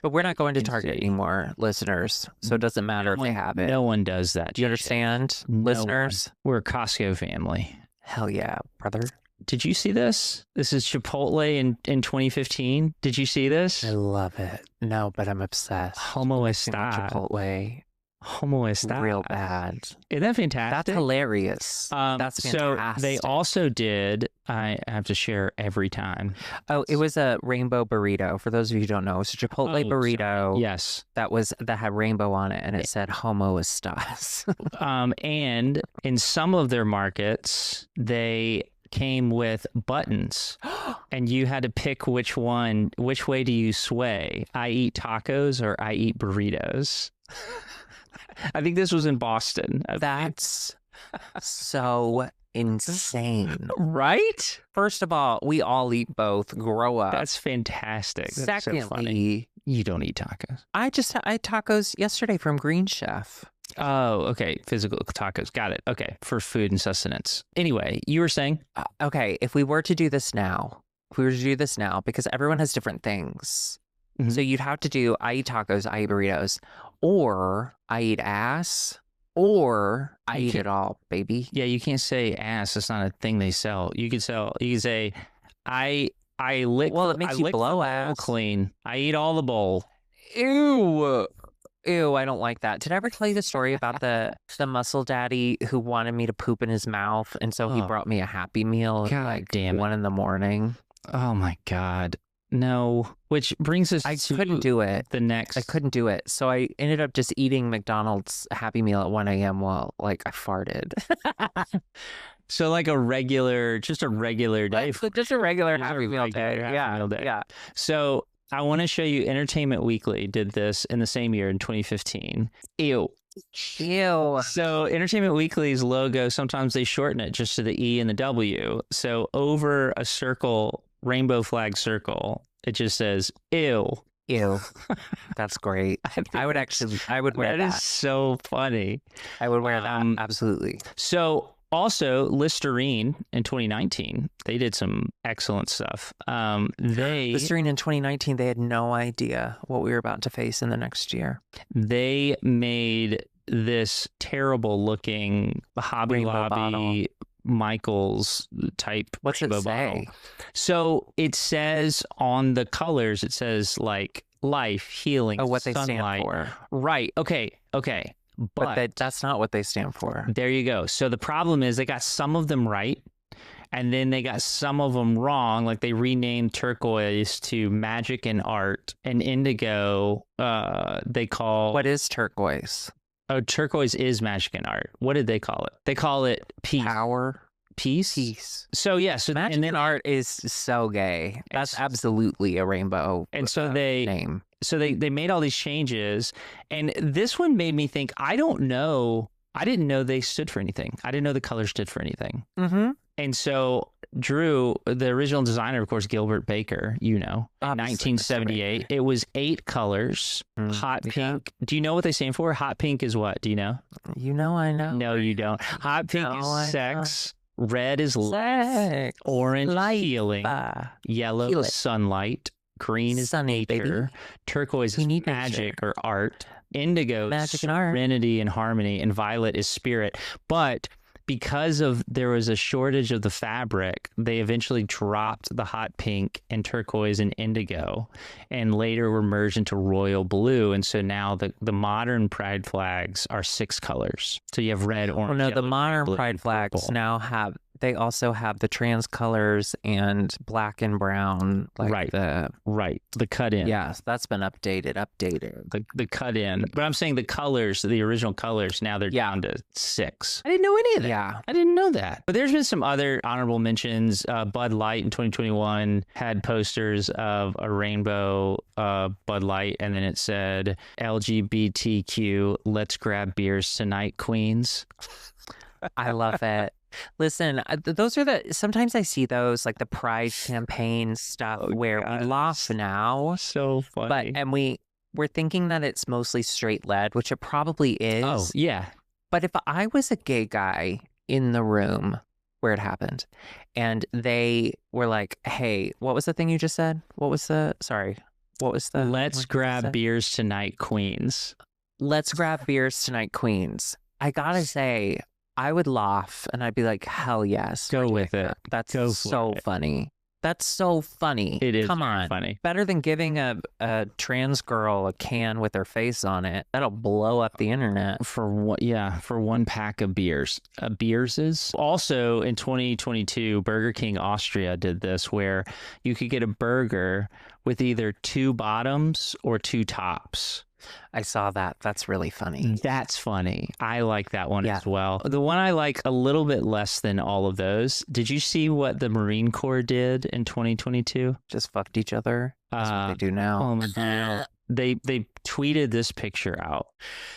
But we're not going to Target anymore, listeners. So it doesn't matter if they have it. No one does that. Do you understand, listeners? We're a Costco family. Hell yeah, brother. Did you see this? This is Chipotle in 2015. Did you see this? I love it. No, but I'm obsessed. Homo está. Chipotle. Homo está. Real bad. Isn't that fantastic? That's hilarious. That's fantastic. So they also did, I have to share every time. Oh, it was a rainbow burrito. For those of you who don't know, it's a Chipotle burrito. Sorry. Yes. That had rainbow on it and it said Homo estás. And in some of their markets, they came with buttons and you had to pick which way do you sway? I eat tacos or I eat burritos. I think this was in Boston. That's so insane. Right? First of all, we all eat both. Grow up. That's fantastic. That's Secondly, so funny. You don't eat tacos. I had tacos yesterday from Green Chef. Oh, okay. Physical tacos. Got it. Okay. For food and sustenance. Anyway, you were saying? Okay. If we were to do this now, because everyone has different things. Mm-hmm. So you'd have to do, I eat tacos, I eat burritos, or I eat ass, or I eat it all, baby. Yeah, you can't say ass. It's not a thing they sell. You could say, I lick. Well, it makes you blow ass. Clean. I eat all the bowl. Ew, I don't like that. Did I ever tell you the story about the muscle daddy who wanted me to poop in his mouth, and so he brought me a Happy Meal at like 1 a.m? Oh my God. No, which brings us I to couldn't do it. the next. I couldn't do it. So I ended up just eating McDonald's Happy Meal at 1 a.m. while like I farted. So like just a regular day. Just a regular Happy Meal day. Yeah. So I want to show you Entertainment Weekly did this in the same year in 2015. Ew. So Entertainment Weekly's logo, sometimes they shorten it just to the E and the W. So over a circle, rainbow flag circle, it just says ew. That's great. I would wear that. That is so funny. I would wear that. Absolutely. So also Listerine in 2019, they did some excellent stuff. Listerine in 2019, they had no idea what we were about to face in the next year. They made this terrible looking Hobby Rainbow Lobby bottle. Michaels type. What's it say? Bottle. So it says on the colors, it says like life, healing, what they sunlight. stand for. Right. Okay. But that's not what they stand for. There you go. So the problem is they got some of them right, and then they got some of them wrong. Like they renamed turquoise to magic and art, and indigo they call... What is turquoise? Oh, turquoise is magic and art. What did they call it? They call it peace. Power. Peace. So yeah, so magic and art is so gay. That's absolutely a rainbow. And so they name. So they made all these changes, and this one made me think. I didn't know they stood for anything. I didn't know the colors stood for anything. Mm-hmm. And so Drew, the original designer, of course, Gilbert Baker, in 1978, it was 8 colors. Hot pink. Do you know what they stand for? Hot pink is what? Do you know? I know. No, you don't. Hot pink is sex. Red is life. Orange is healing. Yellow is sunlight. Green is sunny, nature. Baby. Turquoise is magic or art. Indigo is serenity and harmony. And violet is spirit. But because there was a shortage of the fabric, they eventually dropped the hot pink and turquoise and indigo, and later were merged into royal blue. And so now the modern pride flags are 6 colors. So you have red, orange, yellow, the modern blue, pride flags purple. now they also have the trans colors and black and brown, like the cut in. Yes, that's been updated. The cut in. But I'm saying the colors, the original colors, now they're down to 6. I didn't know any of that. Yeah. I didn't know that. But there's been some other honorable mentions. Bud Light in 2021 had posters of a rainbow Bud Light, and then it said LGBTQ, let's grab beers tonight, queens. I love it. Listen, those are sometimes I see those, like the pride campaign stuff where we laugh now. So funny. We're thinking that it's mostly straight led, which it probably is. Oh, yeah. But if I was a gay guy in the room where it happened and they were like, hey, what was the thing you just said? Let's grab beers tonight, queens. Let's grab beers tonight, queens. I gotta say, I would laugh and I'd be like, hell yes. Go with it. That's so funny. That's so funny. It is. Come on. Funny. Better than giving a trans girl a can with her face on it. That'll blow up the internet. For 1 pack of beers. Beers is also in 2022, Burger King Austria did this where you could get a burger with either 2 bottoms or 2 tops. I saw that. That's really funny. That's funny. I like that one as well. The one I like a little bit less than all of those. Did you see what the Marine Corps did in 2022? Just fucked each other. That's what they do now. Oh my God. They tweeted this picture out.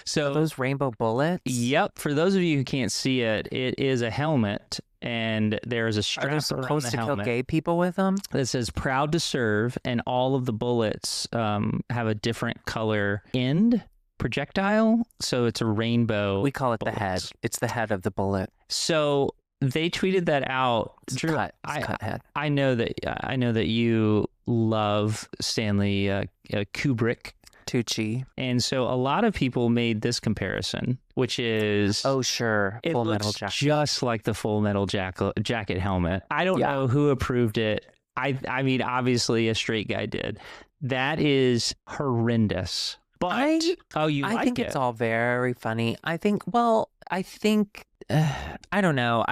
So are those rainbow bullets? Yep. For those of you who can't see it, it is a helmet, and there is a strap around the helmet. Are they supposed to kill gay people with them? That says "Proud to Serve," and all of the bullets have a different color end projectile. So it's a rainbow. We call it bullets. the head. It's the head of the bullet. So they tweeted that out. Drew, cut head. I know that you love Stanley Kubrick. Tucci. And so a lot of people made this comparison, which is... Oh, sure. Full Metal Jacket. Just like the Full Metal Jacket helmet. I don't know who approved it. I mean, obviously a straight guy did. That is horrendous. But I think it's all very funny. I think I don't know.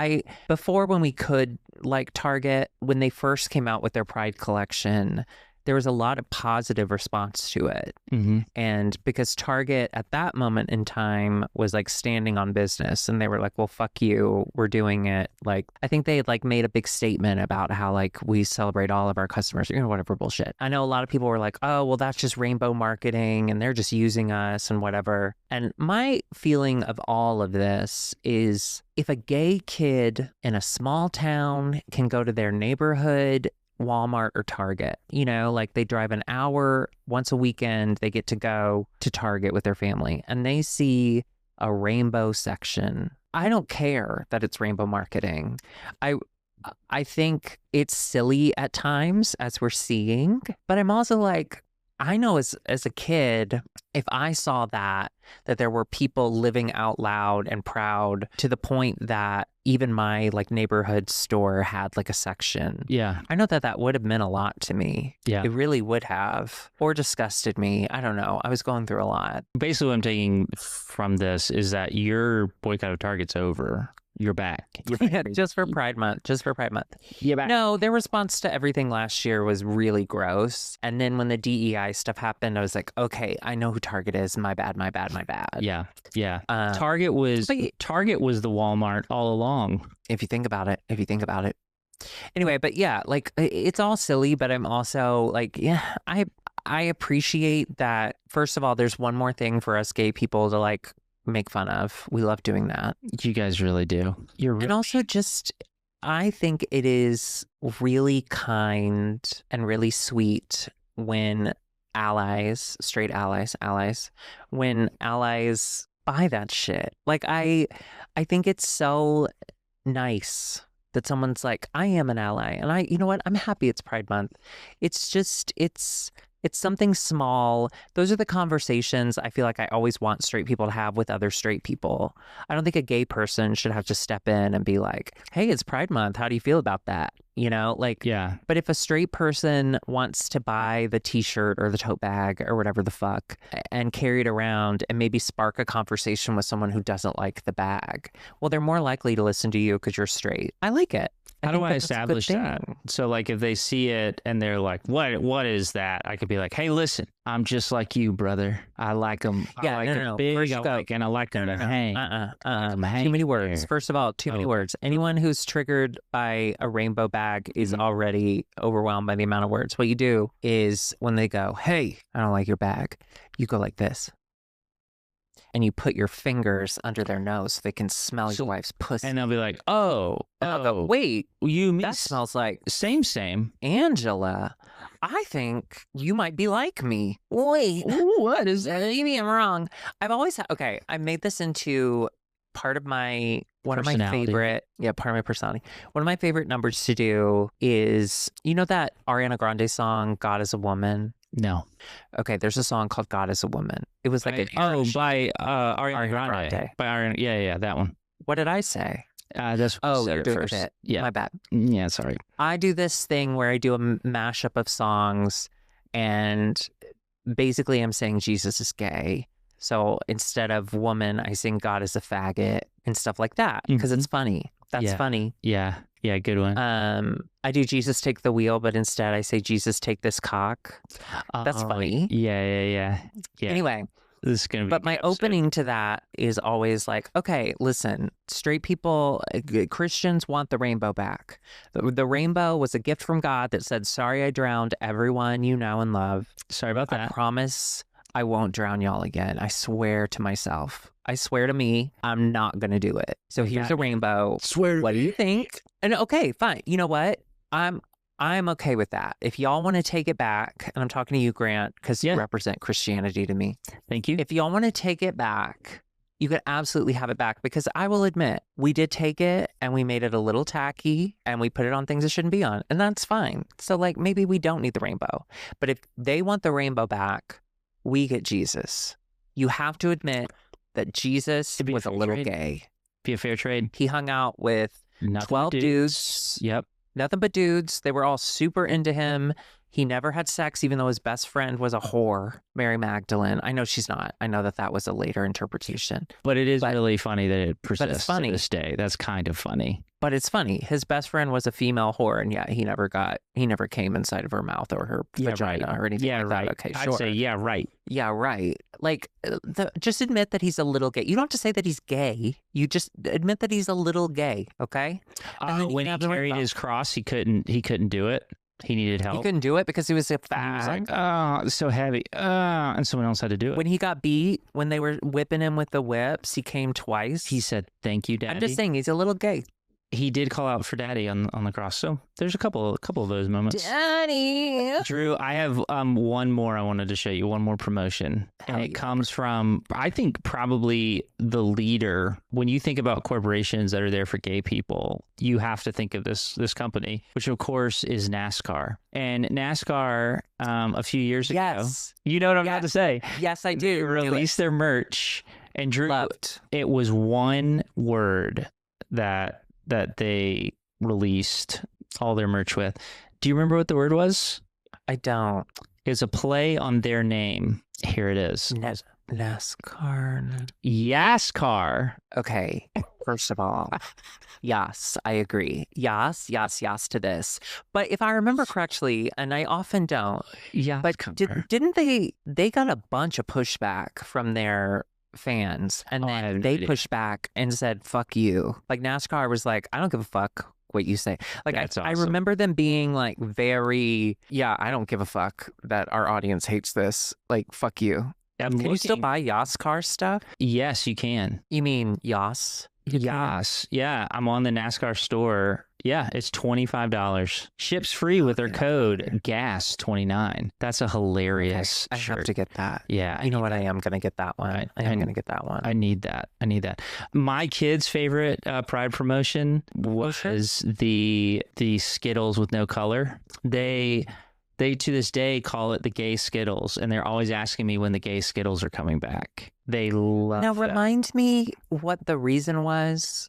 Before when we could like Target, when they first came out with their Pride collection, there was a lot of positive response to it. Mm-hmm. And because Target at that moment in time was like standing on business, and they were like, well, fuck you, we're doing it. Like, I think they had like made a big statement about how like we celebrate all of our customers, whatever bullshit. I know a lot of people were like, oh, well, that's just rainbow marketing and they're just using us and whatever. And my feeling of all of this is, if a gay kid in a small town can go to their neighborhood Walmart or Target, like they drive an hour once a weekend, they get to go to Target with their family and they see a rainbow section. I don't care that it's rainbow marketing. I think it's silly at times, as we're seeing, but I'm also like, I know as a kid, if I saw that there were people living out loud and proud to the point that even my like neighborhood store had like a section. Yeah. I know that would have meant a lot to me. Yeah. It really would have. Or disgusted me. I don't know. I was going through a lot. Basically, what I'm taking from this is that your boycott of Target's over. You're back. Yeah, just for Pride Month. Just for Pride Month. You're back. No, their response to everything last year was really gross. And then when the DEI stuff happened, I was like, okay, I know who Target is. My bad. Yeah. Yeah. Target was the Walmart all along. If you think about it. Anyway, but yeah, like it's all silly, but I'm also like, yeah, I appreciate that. First of all, there's one more thing for us gay people to like make fun of. We love doing that. You guys really do. And also just, I think it is really kind and really sweet when allies, straight allies, when allies buy that shit. Like I think it's so nice that someone's like, I am an ally. And you know what? I'm happy it's Pride Month. It's just, it's something small. Those are the conversations I feel like I always want straight people to have with other straight people. I don't think a gay person should have to step in and be like, hey, it's Pride Month. How do you feel about that? Yeah. But if a straight person wants to buy the t-shirt or the tote bag or whatever the fuck and carry it around and maybe spark a conversation with someone who doesn't like the bag, well, they're more likely to listen to you because you're straight. I like it. How do I establish that? So like if they see it and they're like, what is that? I could be like, hey, listen, I'm just like you, brother. I like them. Yeah, I like them big, and I like them to hang. Too many words. First of all, too many words. Anyone who's triggered by a rainbow bag is already overwhelmed by the amount of words. What you do is when they go, hey, I don't like your bag, you go like this. And you put your fingers under their nose so they can smell your wife's pussy. And they'll be like, oh, go, wait, that smells like same. Angela, I think you might be like me. Wait, what is that? Maybe I'm wrong. I've always I made this into part of my part of my personality. One of my favorite numbers to do is, that Ariana Grande song, God is a Woman? No. Okay, there's a song called God is a Woman. It was like by Ariana Grande. By Ariana, yeah, that one. What did I say? That's what you said first. It. Yeah. My bad. Yeah, sorry. I do this thing where I do a mashup of songs, and basically I'm saying Jesus is gay. So instead of woman, I sing God is a faggot and stuff like that because it's funny. That's funny. Yeah, good one. I do Jesus take the wheel, but instead I say Jesus take this cock. That's funny. Yeah. Anyway, this is gonna be. But my opening to that is always like, okay, listen, straight people, Christians want the rainbow back. The rainbow was a gift from God that said, sorry, I drowned everyone you know and love. Sorry about that. I promise I won't drown y'all again. I swear to myself. I swear to me, I'm not going to do it. So here's a rainbow. Swear. What do you think? And okay, fine. You know what? I'm okay with that. If y'all want to take it back, and I'm talking to you, Grant, because you represent Christianity to me. Thank you. If y'all want to take it back, you could absolutely have it back, because I will admit, we did take it and we made it a little tacky and we put it on things it shouldn't be on. And that's fine. So like maybe we don't need the rainbow. But if they want the rainbow back, we get Jesus. You have to admit that Jesus was a little gay. Be a fair trade. He hung out with 12 dudes. Yep. Nothing but dudes. They were all super into him. He never had sex, even though his best friend was a whore, Mary Magdalene. I know she's not. I know that was a later interpretation. But it is really funny that it persists funny. to this day. That's kind of funny. But it's funny. His best friend was a female whore, and he never came inside of her mouth or her vagina or anything like that. Okay, sure. I'd say, right. Yeah, right. Like, just admit that he's a little gay. You don't have to say that he's gay. You just admit that he's a little gay, okay? When he carried his cross, he couldn't do it. He needed help. He couldn't do it because he was a fag. He was like, oh, it's so heavy. And someone else had to do it. When he got beat, when they were whipping him with the whips, he came twice. He said, thank you, Daddy. I'm just saying, he's a little gay. He did call out for Daddy on the cross. So there's a couple of those moments. Daddy. Drew, I have one more I wanted to show you, one more promotion. And it comes from, I think, probably the leader. When you think about corporations that are there for gay people, you have to think of this company, which of course is NASCAR. And NASCAR, a few years ago, you know what I'm about to say. Yes, I do. They released their merch. And Drew, loved. It was one word that they released all their merch with. Do you remember what the word was? I don't. It's a play on their name. Here it is. NASCAR. YASCAR. Okay. First of all, yes, I agree. Yes to this. But if I remember correctly, and I often don't, but didn't they got a bunch of pushback from their fans, and then they pushed back and said, fuck you. Like, NASCAR was like, I don't give a fuck what you say. Like, That's I awesome. remember them being like very, I don't give a fuck that our audience hates this. Like, fuck you. Can you still buy YASCAR stuff? Yes, you can. You mean Yas? Yas. Yeah, I'm on the NASCAR store. Yeah, it's $25. Ships free with their code GAS29. That's a hilarious I shirt. have to get that. Yeah. You know what? I am going to get that one. I am going to get that one. I need that. My kid's favorite Pride promotion was the Skittles with no color. They to this day call it the gay Skittles, and they're always asking me when the gay Skittles are coming back. They love Now, them. remind me what the reason was.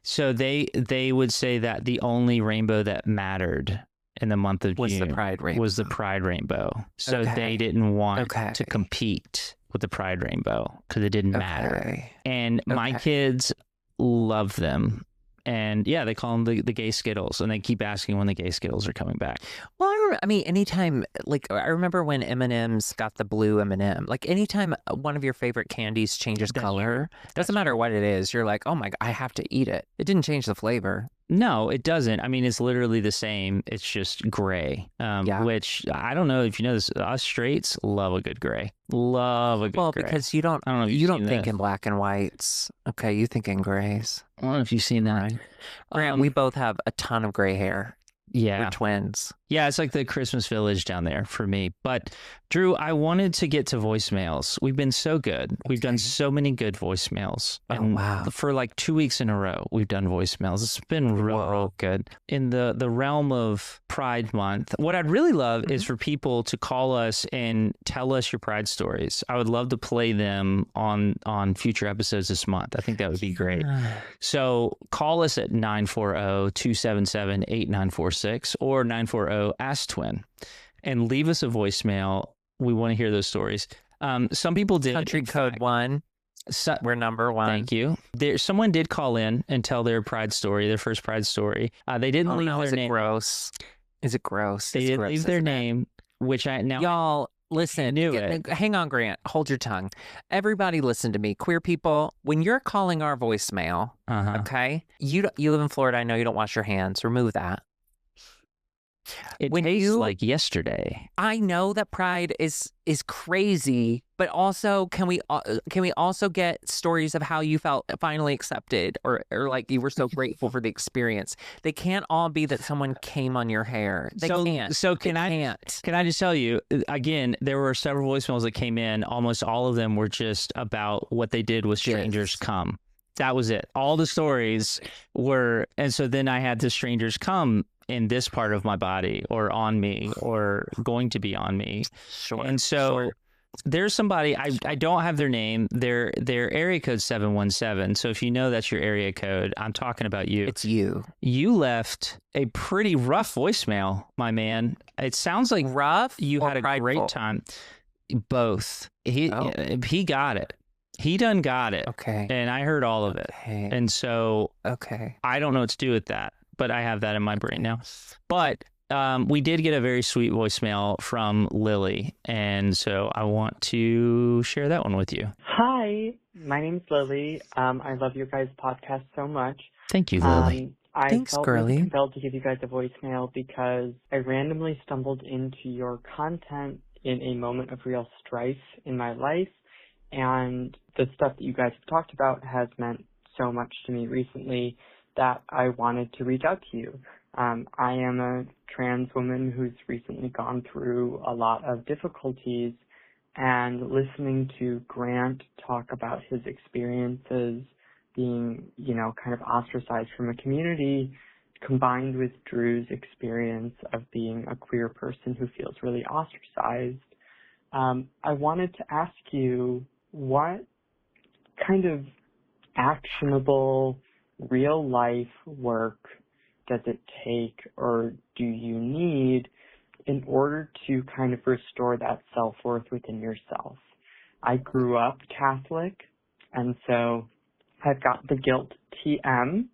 So they would say that the only rainbow that mattered in the month of Was June the Pride Rainbow. was the Pride Rainbow. So they didn't want to compete with the Pride Rainbow because it didn't matter. And my kids love them. And yeah, they call them the gay Skittles, and they keep asking when the gay Skittles are coming back. Well, I mean, anytime, like, I remember when M&M's got the blue M&M. Like, anytime one of your favorite candies changes color, doesn't matter what it is, you're like, oh my God, I have to eat it. It didn't change the flavor. No, it doesn't. I mean, it's literally the same. It's just gray, which I don't know if you know this. Us straights love a good gray. Love a good gray. Well, because you don't, I don't know if you don't think in black and whites. Okay, you think in grays. I don't know if you've seen that. Grant, we both have a ton of gray hair. Yeah. We're twins. Yeah, it's like the Christmas village down there for me. But Drew, I wanted to get to voicemails. We've been so good. We've done so many good voicemails. And wow. For like 2 weeks in a row, we've done voicemails. It's been real good. In the realm of Pride Month, what I'd really love is for people to call us and tell us your Pride stories. I would love to play them on future episodes this month. I think that would be great. So call us at 940-277-8946 or 940-ASK-TWIN and leave us a voicemail. We want to hear those stories. Some people did. Country code 1. We're number 1. Thank you. Someone did call in and tell their Pride story, their first Pride story. They didn't leave their name. Gross? Is it gross? They didn't leave their name, which y'all listen. Hang on, Grant. Hold your tongue. Everybody, listen to me. Queer people, when you're calling our voicemail, okay, you live in Florida. I know you don't wash your hands. Remove that. It tastes like yesterday. I know that Pride is crazy, but also can we also get stories of how you felt finally accepted or like you were so grateful for the experience? They can't all be that someone came on your hair. They can't. So can I just tell you again? There were several voicemails that came in. Almost all of them were just about what they did with Strangers Come. That was it. All the stories were, and so then I had the Strangers Come in this part of my body or on me or going to be on me. Sure. And so there's somebody, I don't have their name. Their area code 717. So if you know that's your area code, I'm talking about you. It's you. You left a pretty rough voicemail, my man. It sounds like rough. You had a great time. Both. He got it. He done got it. Okay. And I heard all of it. And so I don't know what to do with that, but I have that in my brain now. But we did get a very sweet voicemail from Lily. And so I want to share that one with you. Hi, my name's Lily. I love your guys' podcast so much. Thank you, Lily. I felt really compelled to give you guys a voicemail because I randomly stumbled into your content in a moment of real strife in my life, and the stuff that you guys have talked about has meant so much to me recently that I wanted to reach out to you. I am a trans woman who's recently gone through a lot of difficulties, and listening to Grant talk about his experiences being, kind of ostracized from a community, combined with Drew's experience of being a queer person who feels really ostracized, I wanted to ask you, what kind of actionable real-life work does it take, or do you need, in order to kind of restore that self-worth within yourself? I grew up Catholic, and so I've got the guilt TM,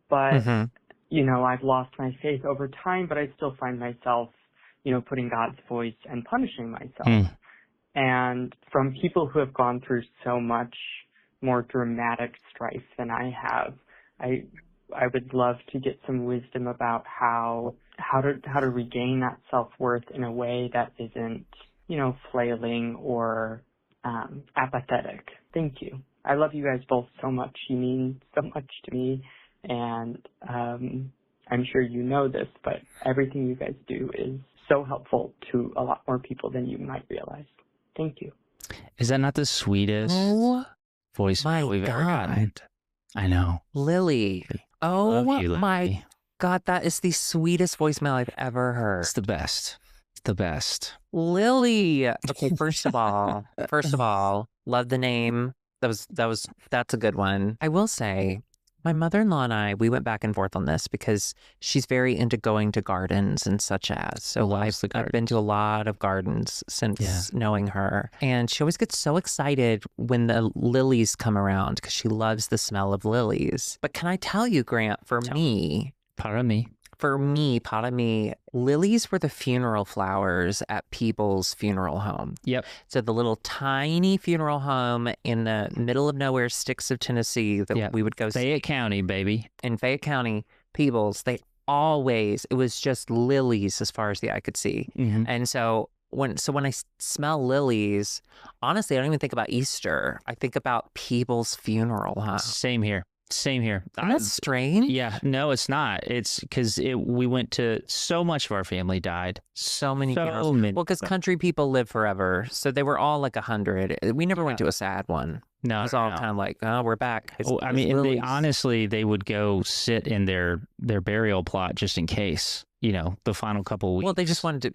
but, I've lost my faith over time, but I still find myself, putting God's voice and punishing myself. And from people who have gone through so much more dramatic strife than I have, I would love to get some wisdom about how to regain that self-worth in a way that isn't, flailing or apathetic. Thank you. I love you guys both so much. You mean so much to me, and I'm sure you know this, but everything you guys do is so helpful to a lot more people than you might realize. Thank you. Is that not the sweetest voice we've ever gotten? I know. Lily. Oh Love you, Lily. My God, that is the sweetest voicemail I've ever heard. It's the best. It's the best. Lily. Okay, first of all, love the name. That's a good one. I will say, my mother-in-law and I, we went back and forth on this because she's very into going to gardens and such as. So I've been to a lot of gardens since knowing her. And she always gets so excited when the lilies come around because she loves the smell of lilies. But can I tell you, Grant, pardon me, lilies were the funeral flowers at people's funeral home. Yep. So the little tiny funeral home in the middle of nowhere sticks of Tennessee that we would go see. Fayette County, baby. In Fayette County, people's, it was just lilies as far as the eye could see. And so when I smell lilies, honestly, I don't even think about Easter. I think about people's funeral home. Same here. Isn't that strange? Yeah, no, it's not. It's because we went to, so much of our family died. So many funerals. Well, because country people live forever. So they were all like 100. We never went to a sad one. No, it was all kind of like, oh, we're back. They would go sit in their burial plot just in case, the final couple of weeks. Well, they just wanted to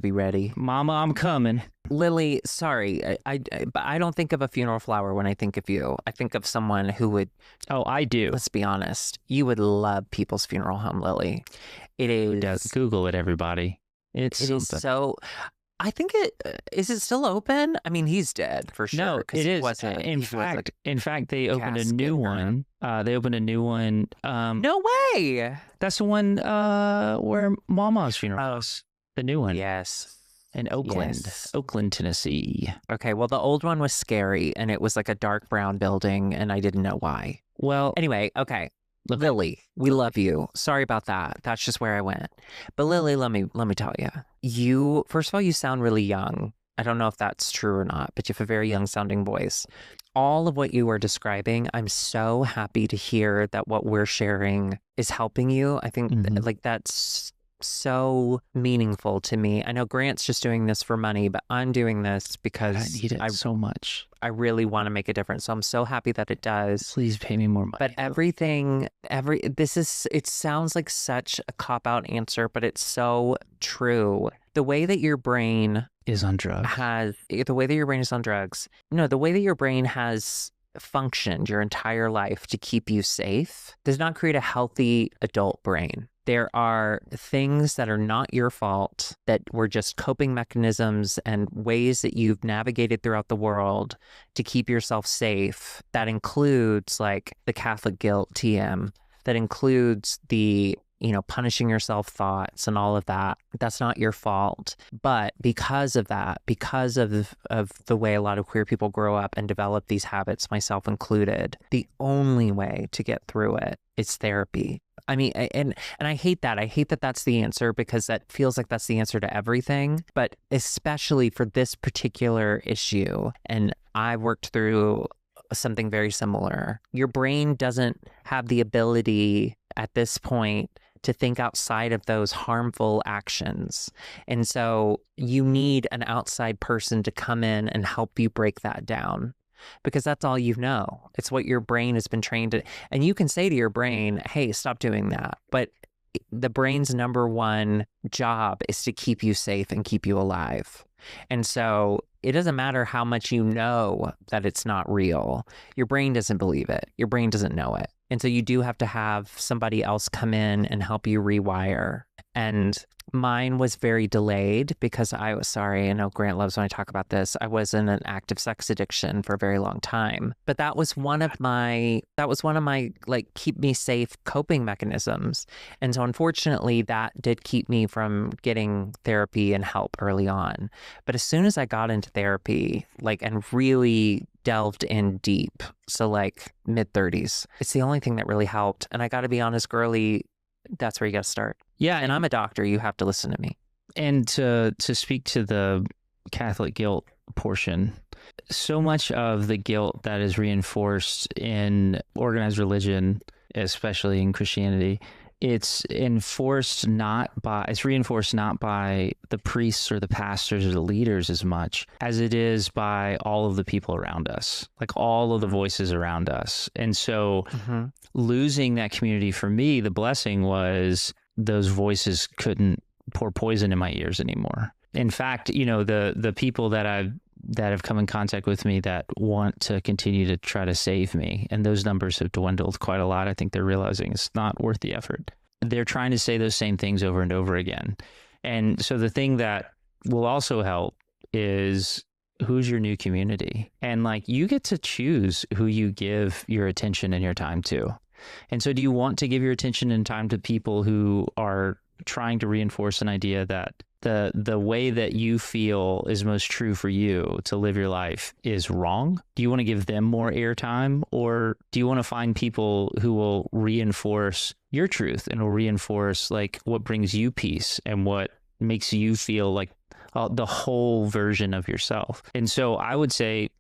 be ready. Mama, I'm coming. Lily, sorry, but I don't think of a funeral flower when I think of you. I think of someone who would. Oh, I do. Let's be honest. You would love people's funeral home, Lily. It is. Google it, everybody. It is so. I think is it still open? I mean, he's dead for sure. No, it is. In fact, they opened a new one. No way. That's the one where Mama's funeral was. The new one. Yes. In Oakland, Tennessee. Okay, well, the old one was scary, and it was like a dark brown building, and I didn't know why. Well, anyway, okay. Lily, we love you. Sorry about that. That's just where I went. But Lily, let me tell you. First of all, you sound really young. I don't know if that's true or not, but you have a very young sounding voice. All of what you were describing, I'm so happy to hear that what we're sharing is helping you. I think that's so meaningful to me. I know Grant's just doing this for money, but I'm doing this because I need it so much. I really want to make a difference. So I'm so happy that it does. Please pay me more money. But it sounds like such a cop-out answer, but it's so true. The way that your brain is on drugs. The way that your brain is on drugs. No, the way that your brain has functioned your entire life to keep you safe does not create a healthy adult brain. There are things that are not your fault, that were just coping mechanisms and ways that you've navigated throughout the world to keep yourself safe. That includes like the Catholic guilt, TM, that includes the punishing yourself thoughts and all of that. That's not your fault. But because of that, because of the way a lot of queer people grow up and develop these habits, myself included, the only way to get through it is therapy. I mean, and I hate that. I hate that that's the answer, because that feels like that's the answer to everything, but especially for this particular issue. And I worked through something very similar. Your brain doesn't have the ability at this point to think outside of those harmful actions. And so you need an outside person to come in and help you break that down, because that's all you know. It's what your brain has been trained to. And you can say to your brain, hey, stop doing that. But the brain's number one job is to keep you safe and keep you alive. And so it doesn't matter how much you know that it's not real. Your brain doesn't believe it. Your brain doesn't know it. And so you do have to have somebody else come in and help you rewire. And mine was very delayed because I know Grant loves when I talk about this. I was in an active sex addiction for a very long time. But that was one of my like keep me safe coping mechanisms. And so unfortunately that did keep me from getting therapy and help early on. But as soon as I got into therapy, and really delved in deep, so like mid-30s, it's the only thing that really helped. And I got to be honest, girly, that's where you got to start. Yeah, and I'm a doctor. You have to listen to me. And to speak to the Catholic guilt portion, so much of the guilt that is reinforced in organized religion, especially in Christianity, it's reinforced not by the priests or the pastors or the leaders as much as it is by all of the people around us, like all of the voices around us. And so losing that community, for me, the blessing was those voices couldn't pour poison in my ears anymore. In fact, the people that have come in contact with me that want to continue to try to save me, and those numbers have dwindled quite a lot. I think they're realizing it's not worth the effort. They're trying to say those same things over and over again. And so the thing that will also help is, who's your new community? And you get to choose who you give your attention and your time to. And so do you want to give your attention and time to people who are trying to reinforce an idea that the way that you feel is most true for you to live your life is wrong? Do you want to give them more airtime, or do you want to find people who will reinforce your truth and will reinforce what brings you peace and what makes you feel like the whole version of yourself? And so I would say,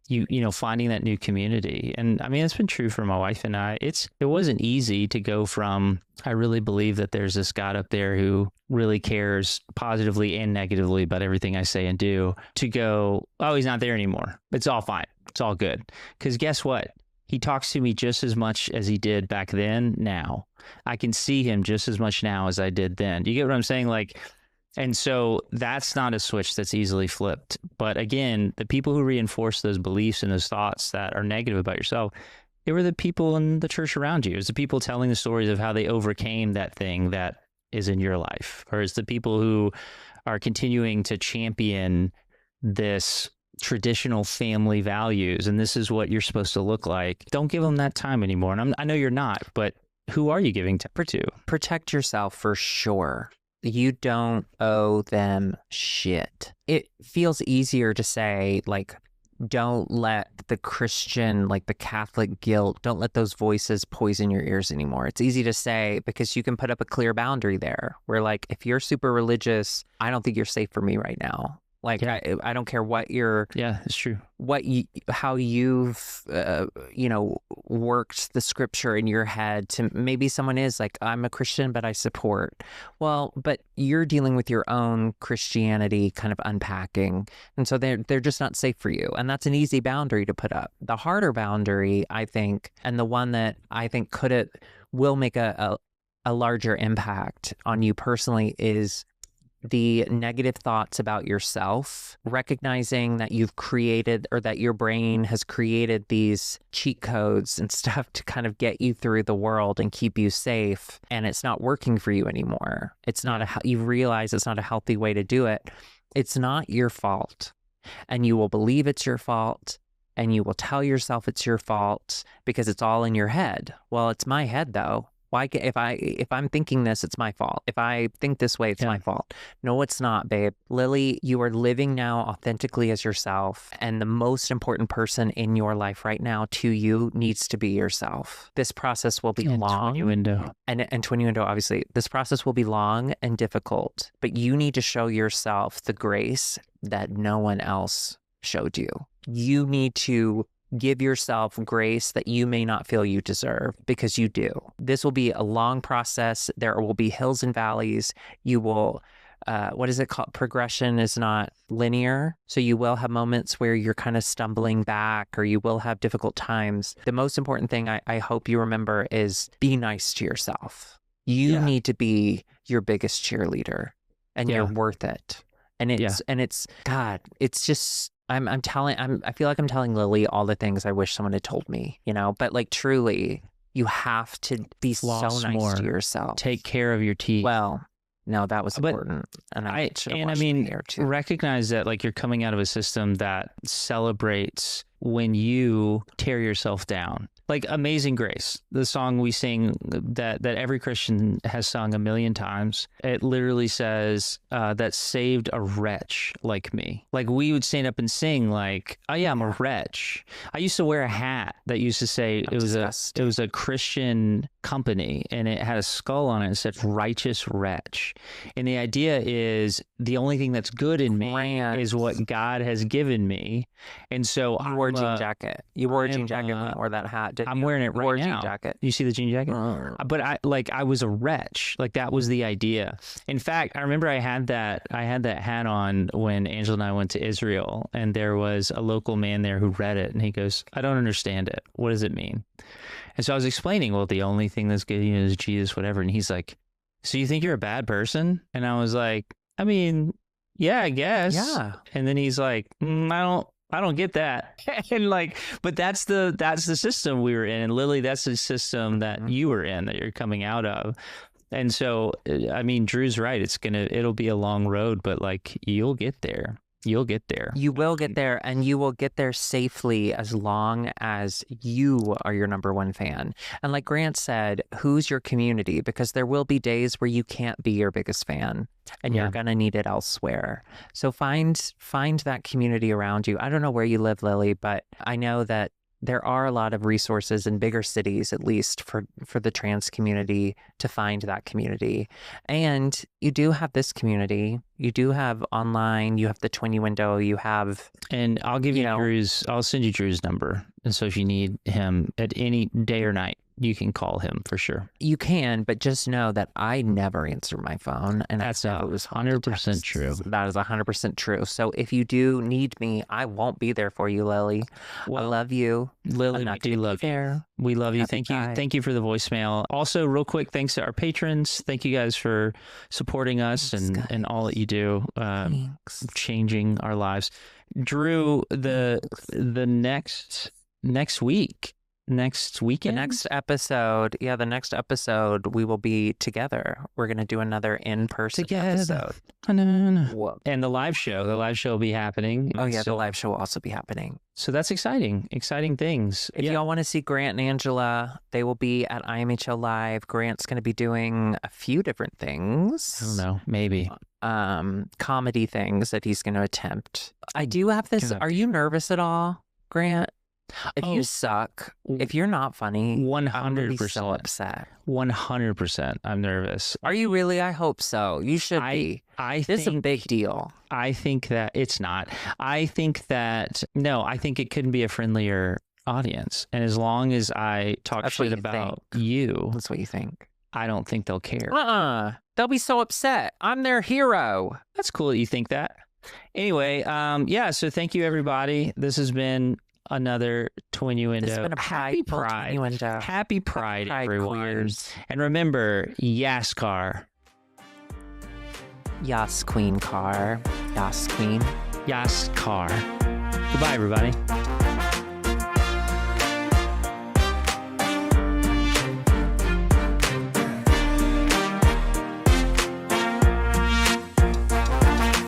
finding that new community. And I mean, it's been true for my wife and I. It wasn't easy to go from, I really believe that there's this God up there who really cares positively and negatively about everything I say and do, to go, oh, he's not there anymore. It's all fine. It's all good. Because guess what? He talks to me just as much as he did back then now. I can see him just as much now as I did then. Do you get what I'm saying? And so that's not a switch that's easily flipped. But again, the people who reinforce those beliefs and those thoughts that are negative about yourself, they were the people in the church around you. It's the people telling the stories of how they overcame that thing that is in your life. Or it's the people who are continuing to champion this traditional family values. And this is what you're supposed to look like. Don't give them that time anymore. And I know you're not, but who are you giving time to? Protect yourself for sure. You don't owe them shit. It feels easier to say, don't let the Christian, the Catholic guilt, don't let those voices poison your ears anymore. It's easy to say because you can put up a clear boundary there where, if you're super religious, I don't think you're safe for me right now. I don't care what you're. Yeah, it's true. How you've, worked the scripture in your head to maybe someone is I'm a Christian, but I support. Well, but you're dealing with your own Christianity kind of unpacking. And so they're just not safe for you. And that's an easy boundary to put up. The harder boundary, I think, and the one that I think will make a larger impact on you personally is the negative thoughts about yourself, recognizing that you've created, or that your brain has created these cheat codes and stuff to kind of get you through the world and keep you safe, and it's not working for you anymore. It's not you realize it's not a healthy way to do it. It's not your fault. And you will believe it's your fault, and you will tell yourself it's your fault because it's all in your head. Well, it's my head though. Why, if I'm thinking this, it's my fault. If I think this way, it's my fault. No, it's not, babe. Lily, you are living now authentically as yourself, and the most important person in your life right now to you needs to be yourself. This process will be long. Twinnuendo. And Twinnuendo, obviously, this process will be long and difficult, but you need to show yourself the grace that no one else showed you. You need to give yourself grace that you may not feel you deserve, because you do. This will be a long process. There will be hills and valleys. You will, what is it called? Progression is not linear. So you will have moments where you're kind of stumbling back, or you will have difficult times. The most important thing I hope you remember is be nice to yourself. You need to be your biggest cheerleader, and you're worth it. And it's God, it's just, I feel like I'm telling Lily all the things I wish someone had told me, you know, but like truly, you have to be so nice to yourself. Take care of your teeth. Well, no, that was important. And I mean, recognize that like you're coming out of a system that celebrates when you tear yourself down. Like Amazing Grace, the song we sing that every Christian has sung a million times. It literally says that saved a wretch like me. Like we would stand up and sing like, oh yeah, I'm a wretch. I used to wear a hat that used to say it was a Christian company, and it had a skull on it and said righteous wretch. And the idea is the only thing that's good in me is what God has given me. And so you wore a jean jacket. You wore a jean jacket when you wore that hat. I'm wearing it right now. Jean jacket. You see the jean jacket? But I was a wretch. Like that was the idea. In fact, I remember I had that hat on when Angela and I went to Israel, and there was a local man there who read it, and he goes, I don't understand it. What does it mean? And so I was explaining, well, the only thing that's good is Jesus, whatever. And he's like, so you think you're a bad person? And I was like, I mean, yeah, I guess. Yeah. And then he's like, I don't get that. And like, but that's the system we were in. And Lily, that's the system that you were in, that you're coming out of. And so, I mean, Drew's right. It'll be a long road, but like, you'll get there. You'll get there. You will get there, and you will get there safely as long as you are your number one fan. And like Grant said, who's your community? Because there will be days where you can't be your biggest fan, and you're going to need it elsewhere. So find that community around you. I don't know where you live, Lily, but I know that there are a lot of resources in bigger cities, at least for the trans community, to find that community. And you do have this community. You do have online. You have the Twinnuendo. You have, and I'll give you Drew's. I'll send you Drew's number. And so if you need him at any day or night, you can call him for sure. You can, but just know that I never answer my phone, and that's 100% true. That is 100% true. So if you do need me, I won't be there for you, Lily. Well, I love you, Lily. We do love you. We love you. Thank you. Thank you for the voicemail. Also, real quick, thanks to our patrons. Thank you guys for supporting us and all that you do, changing our lives. Drew, the next weekend, the next episode we will be together. We're gonna do another in-person episode. And the live show will be happening. Oh yeah, the live show will also be happening. So that's exciting things. If y'all want to see Grant and Angela, they will be at IMHL Live. Grant's gonna be doing a few different things. I don't know, maybe comedy things that he's gonna attempt. I do have this. Are you nervous at all, Grant? If you suck, if you're not funny, 100%. So upset. 100%. I'm nervous. Are you really? I hope so. You should be. This is a big deal. I think that it's not. I think it couldn't be a friendlier audience. And as long as I talk shit about you. That's what you think. I don't think they'll care. They'll be so upset. I'm their hero. That's cool that you think that. Anyway, so thank you, everybody. This has been another Twinnuendo. Happy Pride. Happy Pride, everyone. Queers. And remember, Yaskar. Yas, Queen Car. Yas, Queen. Yas, car. Goodbye, everybody.